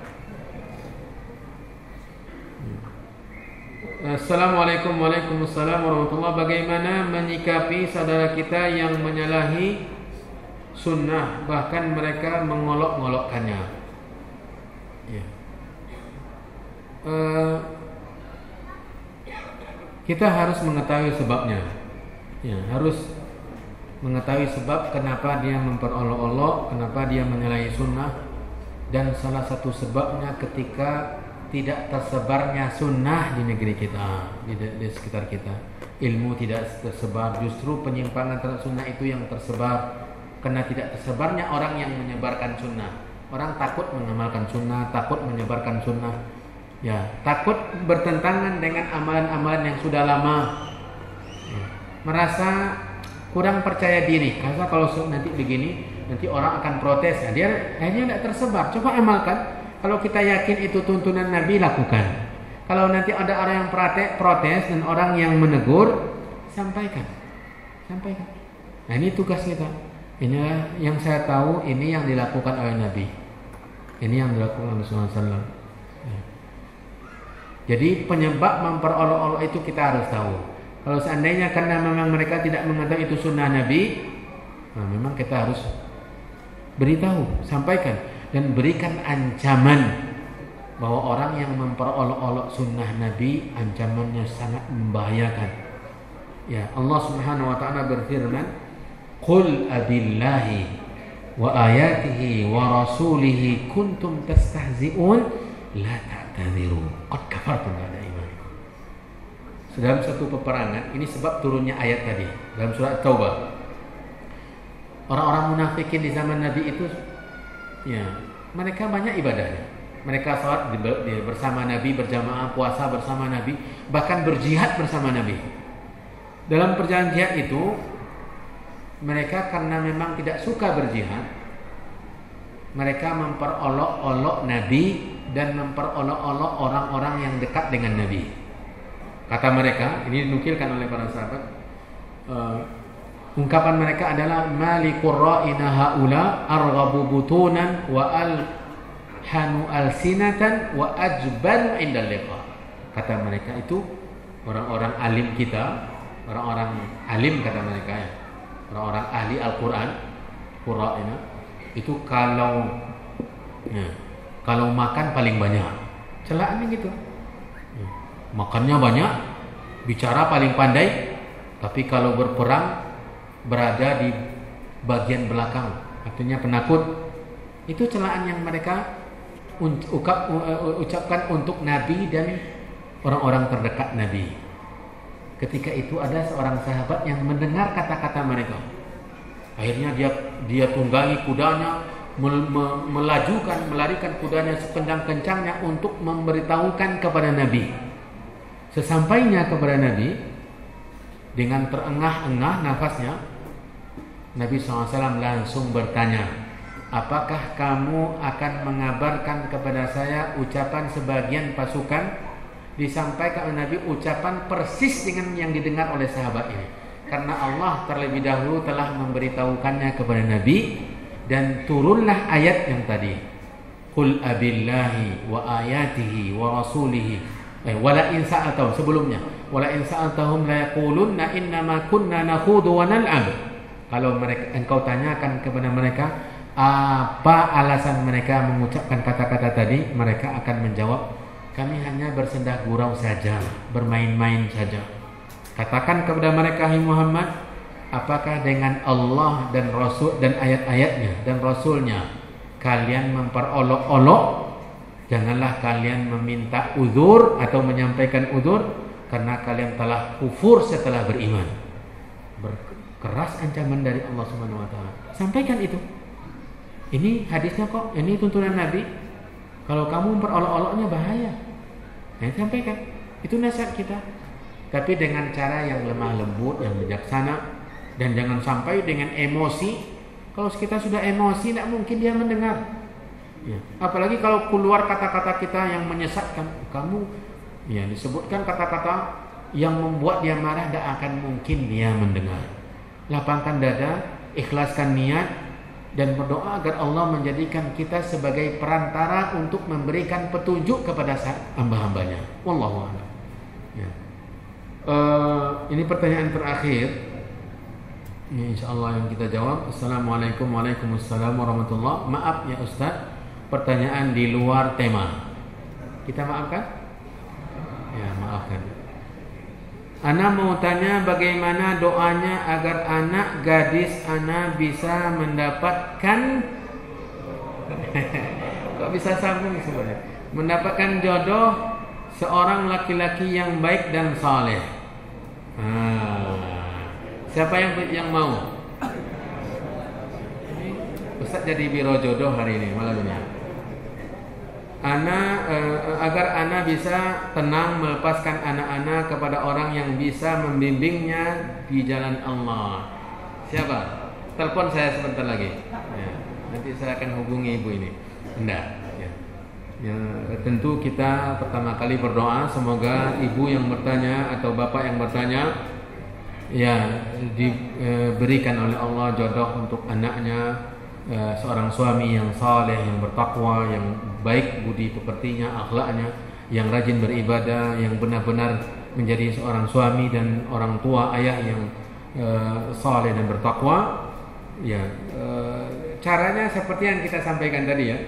Assalamualaikum warahmatullahi wabarakatuh. Bagaimana menyikapi saudara kita yang menyalahi sunnah, bahkan mereka mengolok-ngolokkannya? Ya. Kita harus mengetahui sebabnya. Ya, harus mengetahui sebab kenapa dia memperolok-olok, kenapa dia menyalahi sunnah. Dan salah satu sebabnya ketika tidak tersebarnya sunnah di negeri kita, di sekitar kita. Ilmu tidak tersebar, justru penyimpangan terhadap sunnah itu yang tersebar. Karena tidak tersebarnya orang yang menyebarkan sunnah. Orang takut mengamalkan sunnah, takut menyebarkan sunnah. Ya, takut bertentangan dengan amalan-amalan yang sudah lama. Ya, merasa kurang percaya diri. Karena kalau nanti begini, nanti orang akan protes. Nah, dia akhirnya tidak tersebar. Coba amalkan. Kalau kita yakin itu tuntunan Nabi, lakukan. Kalau nanti ada orang yang protes dan orang yang menegur, sampaikan. Nah, ini tugas kita. Ini yang saya tahu, ini yang dilakukan oleh Nabi. Ini yang dilakukan oleh Rasulullah SAW. Jadi penyebab memperolok-olok itu kita harus tahu. Kalau seandainya karena memang mereka tidak mengetahui itu sunnah Nabi, nah memang kita harus beritahu, sampaikan dan berikan ancaman bahwa orang yang memperolok-olok sunnah Nabi ancamannya sangat membahayakan. Ya, Allah Subhanahu wa taala berfirman, "Qul abillahi wa ayatihi wa rasulihi kuntum tastahzi'un la ta'tadiru qad kafartum ba'da imanikum." Dalam satu peperangan, ini sebab turunnya ayat tadi dalam surat Taubah. Orang-orang munafikin di zaman Nabi itu, ya, mereka banyak ibadahnya. Mereka sholat bersama Nabi, berjamaah, puasa bersama Nabi, bahkan berjihad bersama Nabi. Dalam perjalanan jihad itu, mereka karena memang tidak suka berjihad, mereka memperolok-olok Nabi dan memperolok-olok orang-orang yang dekat dengan Nabi. Kata mereka, ini dinukilkan oleh para sahabat, ungkapan mereka adalah malikur ra'ina haula arghabu butunan wa alhanu alsinatan wa ajban indal liqa. Kata mereka itu orang-orang alim kita, orang-orang alim kata mereka ya. Orang-orang ahli Al-Qur'an, qurra'ina itu kalau makan paling banyak. Celaannya gitu. Makannya banyak, bicara paling pandai, tapi kalau berperang berada di bagian belakang, artinya penakut. Itu celaan yang mereka ucapkan untuk Nabi dan orang-orang terdekat Nabi. Ketika itu ada seorang sahabat yang mendengar kata-kata mereka. Akhirnya dia tunggangi kudanya, melarikan kudanya sekencang-kencangnya untuk memberitahukan kepada Nabi. Sesampainya kepada Nabi, dengan terengah-engah nafasnya, Nabi SAW langsung bertanya, apakah kamu akan mengabarkan kepada saya ucapan sebagian pasukan? Disampaikan oleh Nabi ucapan persis dengan yang didengar oleh sahabat ini. Karena Allah terlebih dahulu telah memberitahukannya kepada Nabi, dan turunlah ayat yang tadi. Qul abillahi wa ayatihi wa rasulihi. Wala in sa'altahum, sebelumnya wala in sa'altahum la yaqulunna innama kunna nakhudu wa nal'ab. Kalau engkau tanyakan kepada mereka apa alasan mereka mengucapkan kata-kata tadi, mereka akan menjawab, kami hanya bersendah gurau saja, bermain-main saja. Katakan kepada mereka, hai Muhammad, apakah dengan Allah dan Rasul dan ayat-ayatnya dan Rasulnya kalian memperolok-olok? Janganlah kalian meminta uzur atau menyampaikan uzur, karena kalian telah kufur setelah beriman. Berkeras ancaman dari Allah Subhanahu wa taala. Sampaikan itu. Ini hadisnya kok, ini tuntunan Nabi. Kalau kamu memperolok-oloknya bahaya. Nah, sampaikan. Itu nasihat kita. Tapi dengan cara yang lemah lembut, yang bijaksana, dan jangan sampai dengan emosi. Kalau kita sudah emosi, tidak mungkin dia mendengar. Ya. Apalagi kalau keluar kata-kata kita yang menyesatkan, kamu ya disebutkan kata-kata yang membuat dia marah, tidak akan mungkin dia mendengar. Lapangkan dada, ikhlaskan niat, dan berdoa agar Allah menjadikan kita sebagai perantara untuk memberikan petunjuk kepada hamba-hambanya. Wallahu a'lam. Ya. Ini pertanyaan terakhir. Ini insyaallah yang kita jawab. Assalamualaikum warahmatullahi. Maaf ya Ustaz, pertanyaan di luar tema. Kita maafkan? Ya, maafkan. Ana mau tanya bagaimana doanya agar anak gadis ana bisa mendapatkan kok bisa sambung sebenarnya? Mendapatkan jodoh seorang laki-laki yang baik dan saleh. Siapa yang mau? Ustaz jadi biro jodoh hari ini malam ini. Agar ana bisa tenang melepaskan anak-anak kepada orang yang bisa membimbingnya di jalan Allah. Siapa? Telepon saya sebentar lagi. Ya, nanti saya akan hubungi ibu ini. Enggak. Ya, tentu kita pertama kali berdoa semoga ibu yang bertanya atau bapak yang bertanya ya diberikan oleh Allah jodoh untuk anaknya, seorang suami yang saleh, yang bertakwa, yang baik budi pekertinya, akhlaknya, yang rajin beribadah, yang benar-benar menjadi seorang suami dan orang tua, ayah yang saleh dan bertakwa. Ya, caranya seperti yang kita sampaikan tadi ya.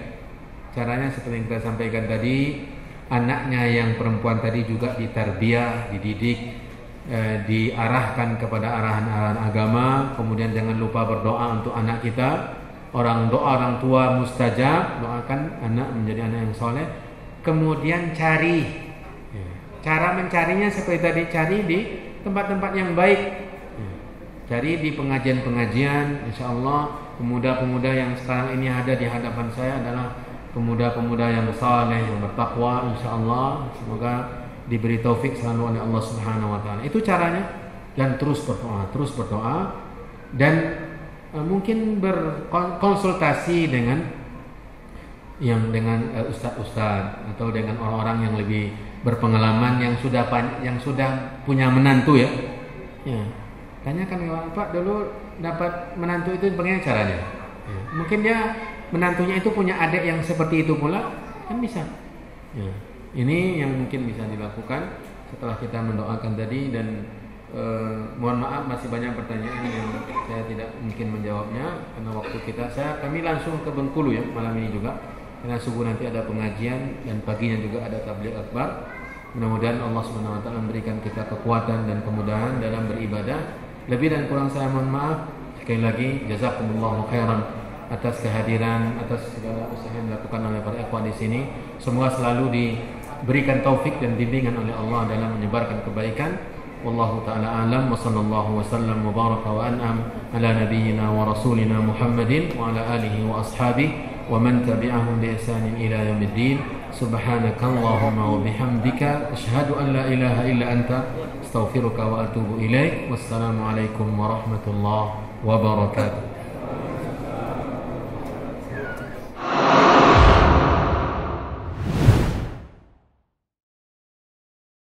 Caranya seperti yang kita sampaikan tadi, anaknya yang perempuan tadi juga ditarbiyah, dididik, diarahkan kepada arahan-arahan agama. Kemudian jangan lupa berdoa untuk anak kita. Orang tua mustajab, doakan anak menjadi anak yang soleh. Kemudian cari, cara mencarinya seperti tadi, cari di tempat-tempat yang baik, cari di pengajian-pengajian. Insya Allah pemuda-pemuda yang sekarang ini ada di hadapan saya adalah pemuda-pemuda yang saleh, yang bertakwa. Insyaallah semoga diberi taufik selalu oleh Allah Subhanahu wa taala. Itu caranya, dan terus berdoa dan mungkin berkonsultasi dengan ustaz-ustaz atau dengan orang-orang yang lebih berpengalaman yang sudah punya menantu ya. Ya. Tanyakan, Pak dulu dapat menantu itu bagaimana caranya? Ya. Mungkin dia menantunya itu punya adik yang seperti itu pula, kan bisa. Ya, ini yang mungkin bisa dilakukan setelah kita mendoakan tadi. Dan mohon maaf masih banyak pertanyaan yang saya tidak mungkin menjawabnya karena waktu kami langsung ke Bengkulu ya malam ini juga, karena subuh nanti ada pengajian dan paginya juga ada tabligh akbar. Mudah-mudahan Allah SWT memberikan kita kekuatan dan kemudahan dalam beribadah. Lebih dan kurang saya mohon maaf. Sekali lagi jazakumullahu khairan atas kehadiran, atas segala usaha yang dilakukan oleh para ikhwan di sini. Semoga selalu diberikan taufik dan bimbingan oleh Allah dalam menyebarkan kebaikan. Wallahu taala alam, wa sallallahu wasallam wa baraka wa an'am ala nabiyyina wa rasulina Muhammadin wa ala alihi wa ashabihi wa man tabi'ahum bi ihsanin ila yaumiddin. Subhanakallahumma wa bihamdika asyhadu an la ilaha illa anta astaghfiruka wa atubu ilaik. Wassalamu alaikum warahmatullahi wabarakatuh.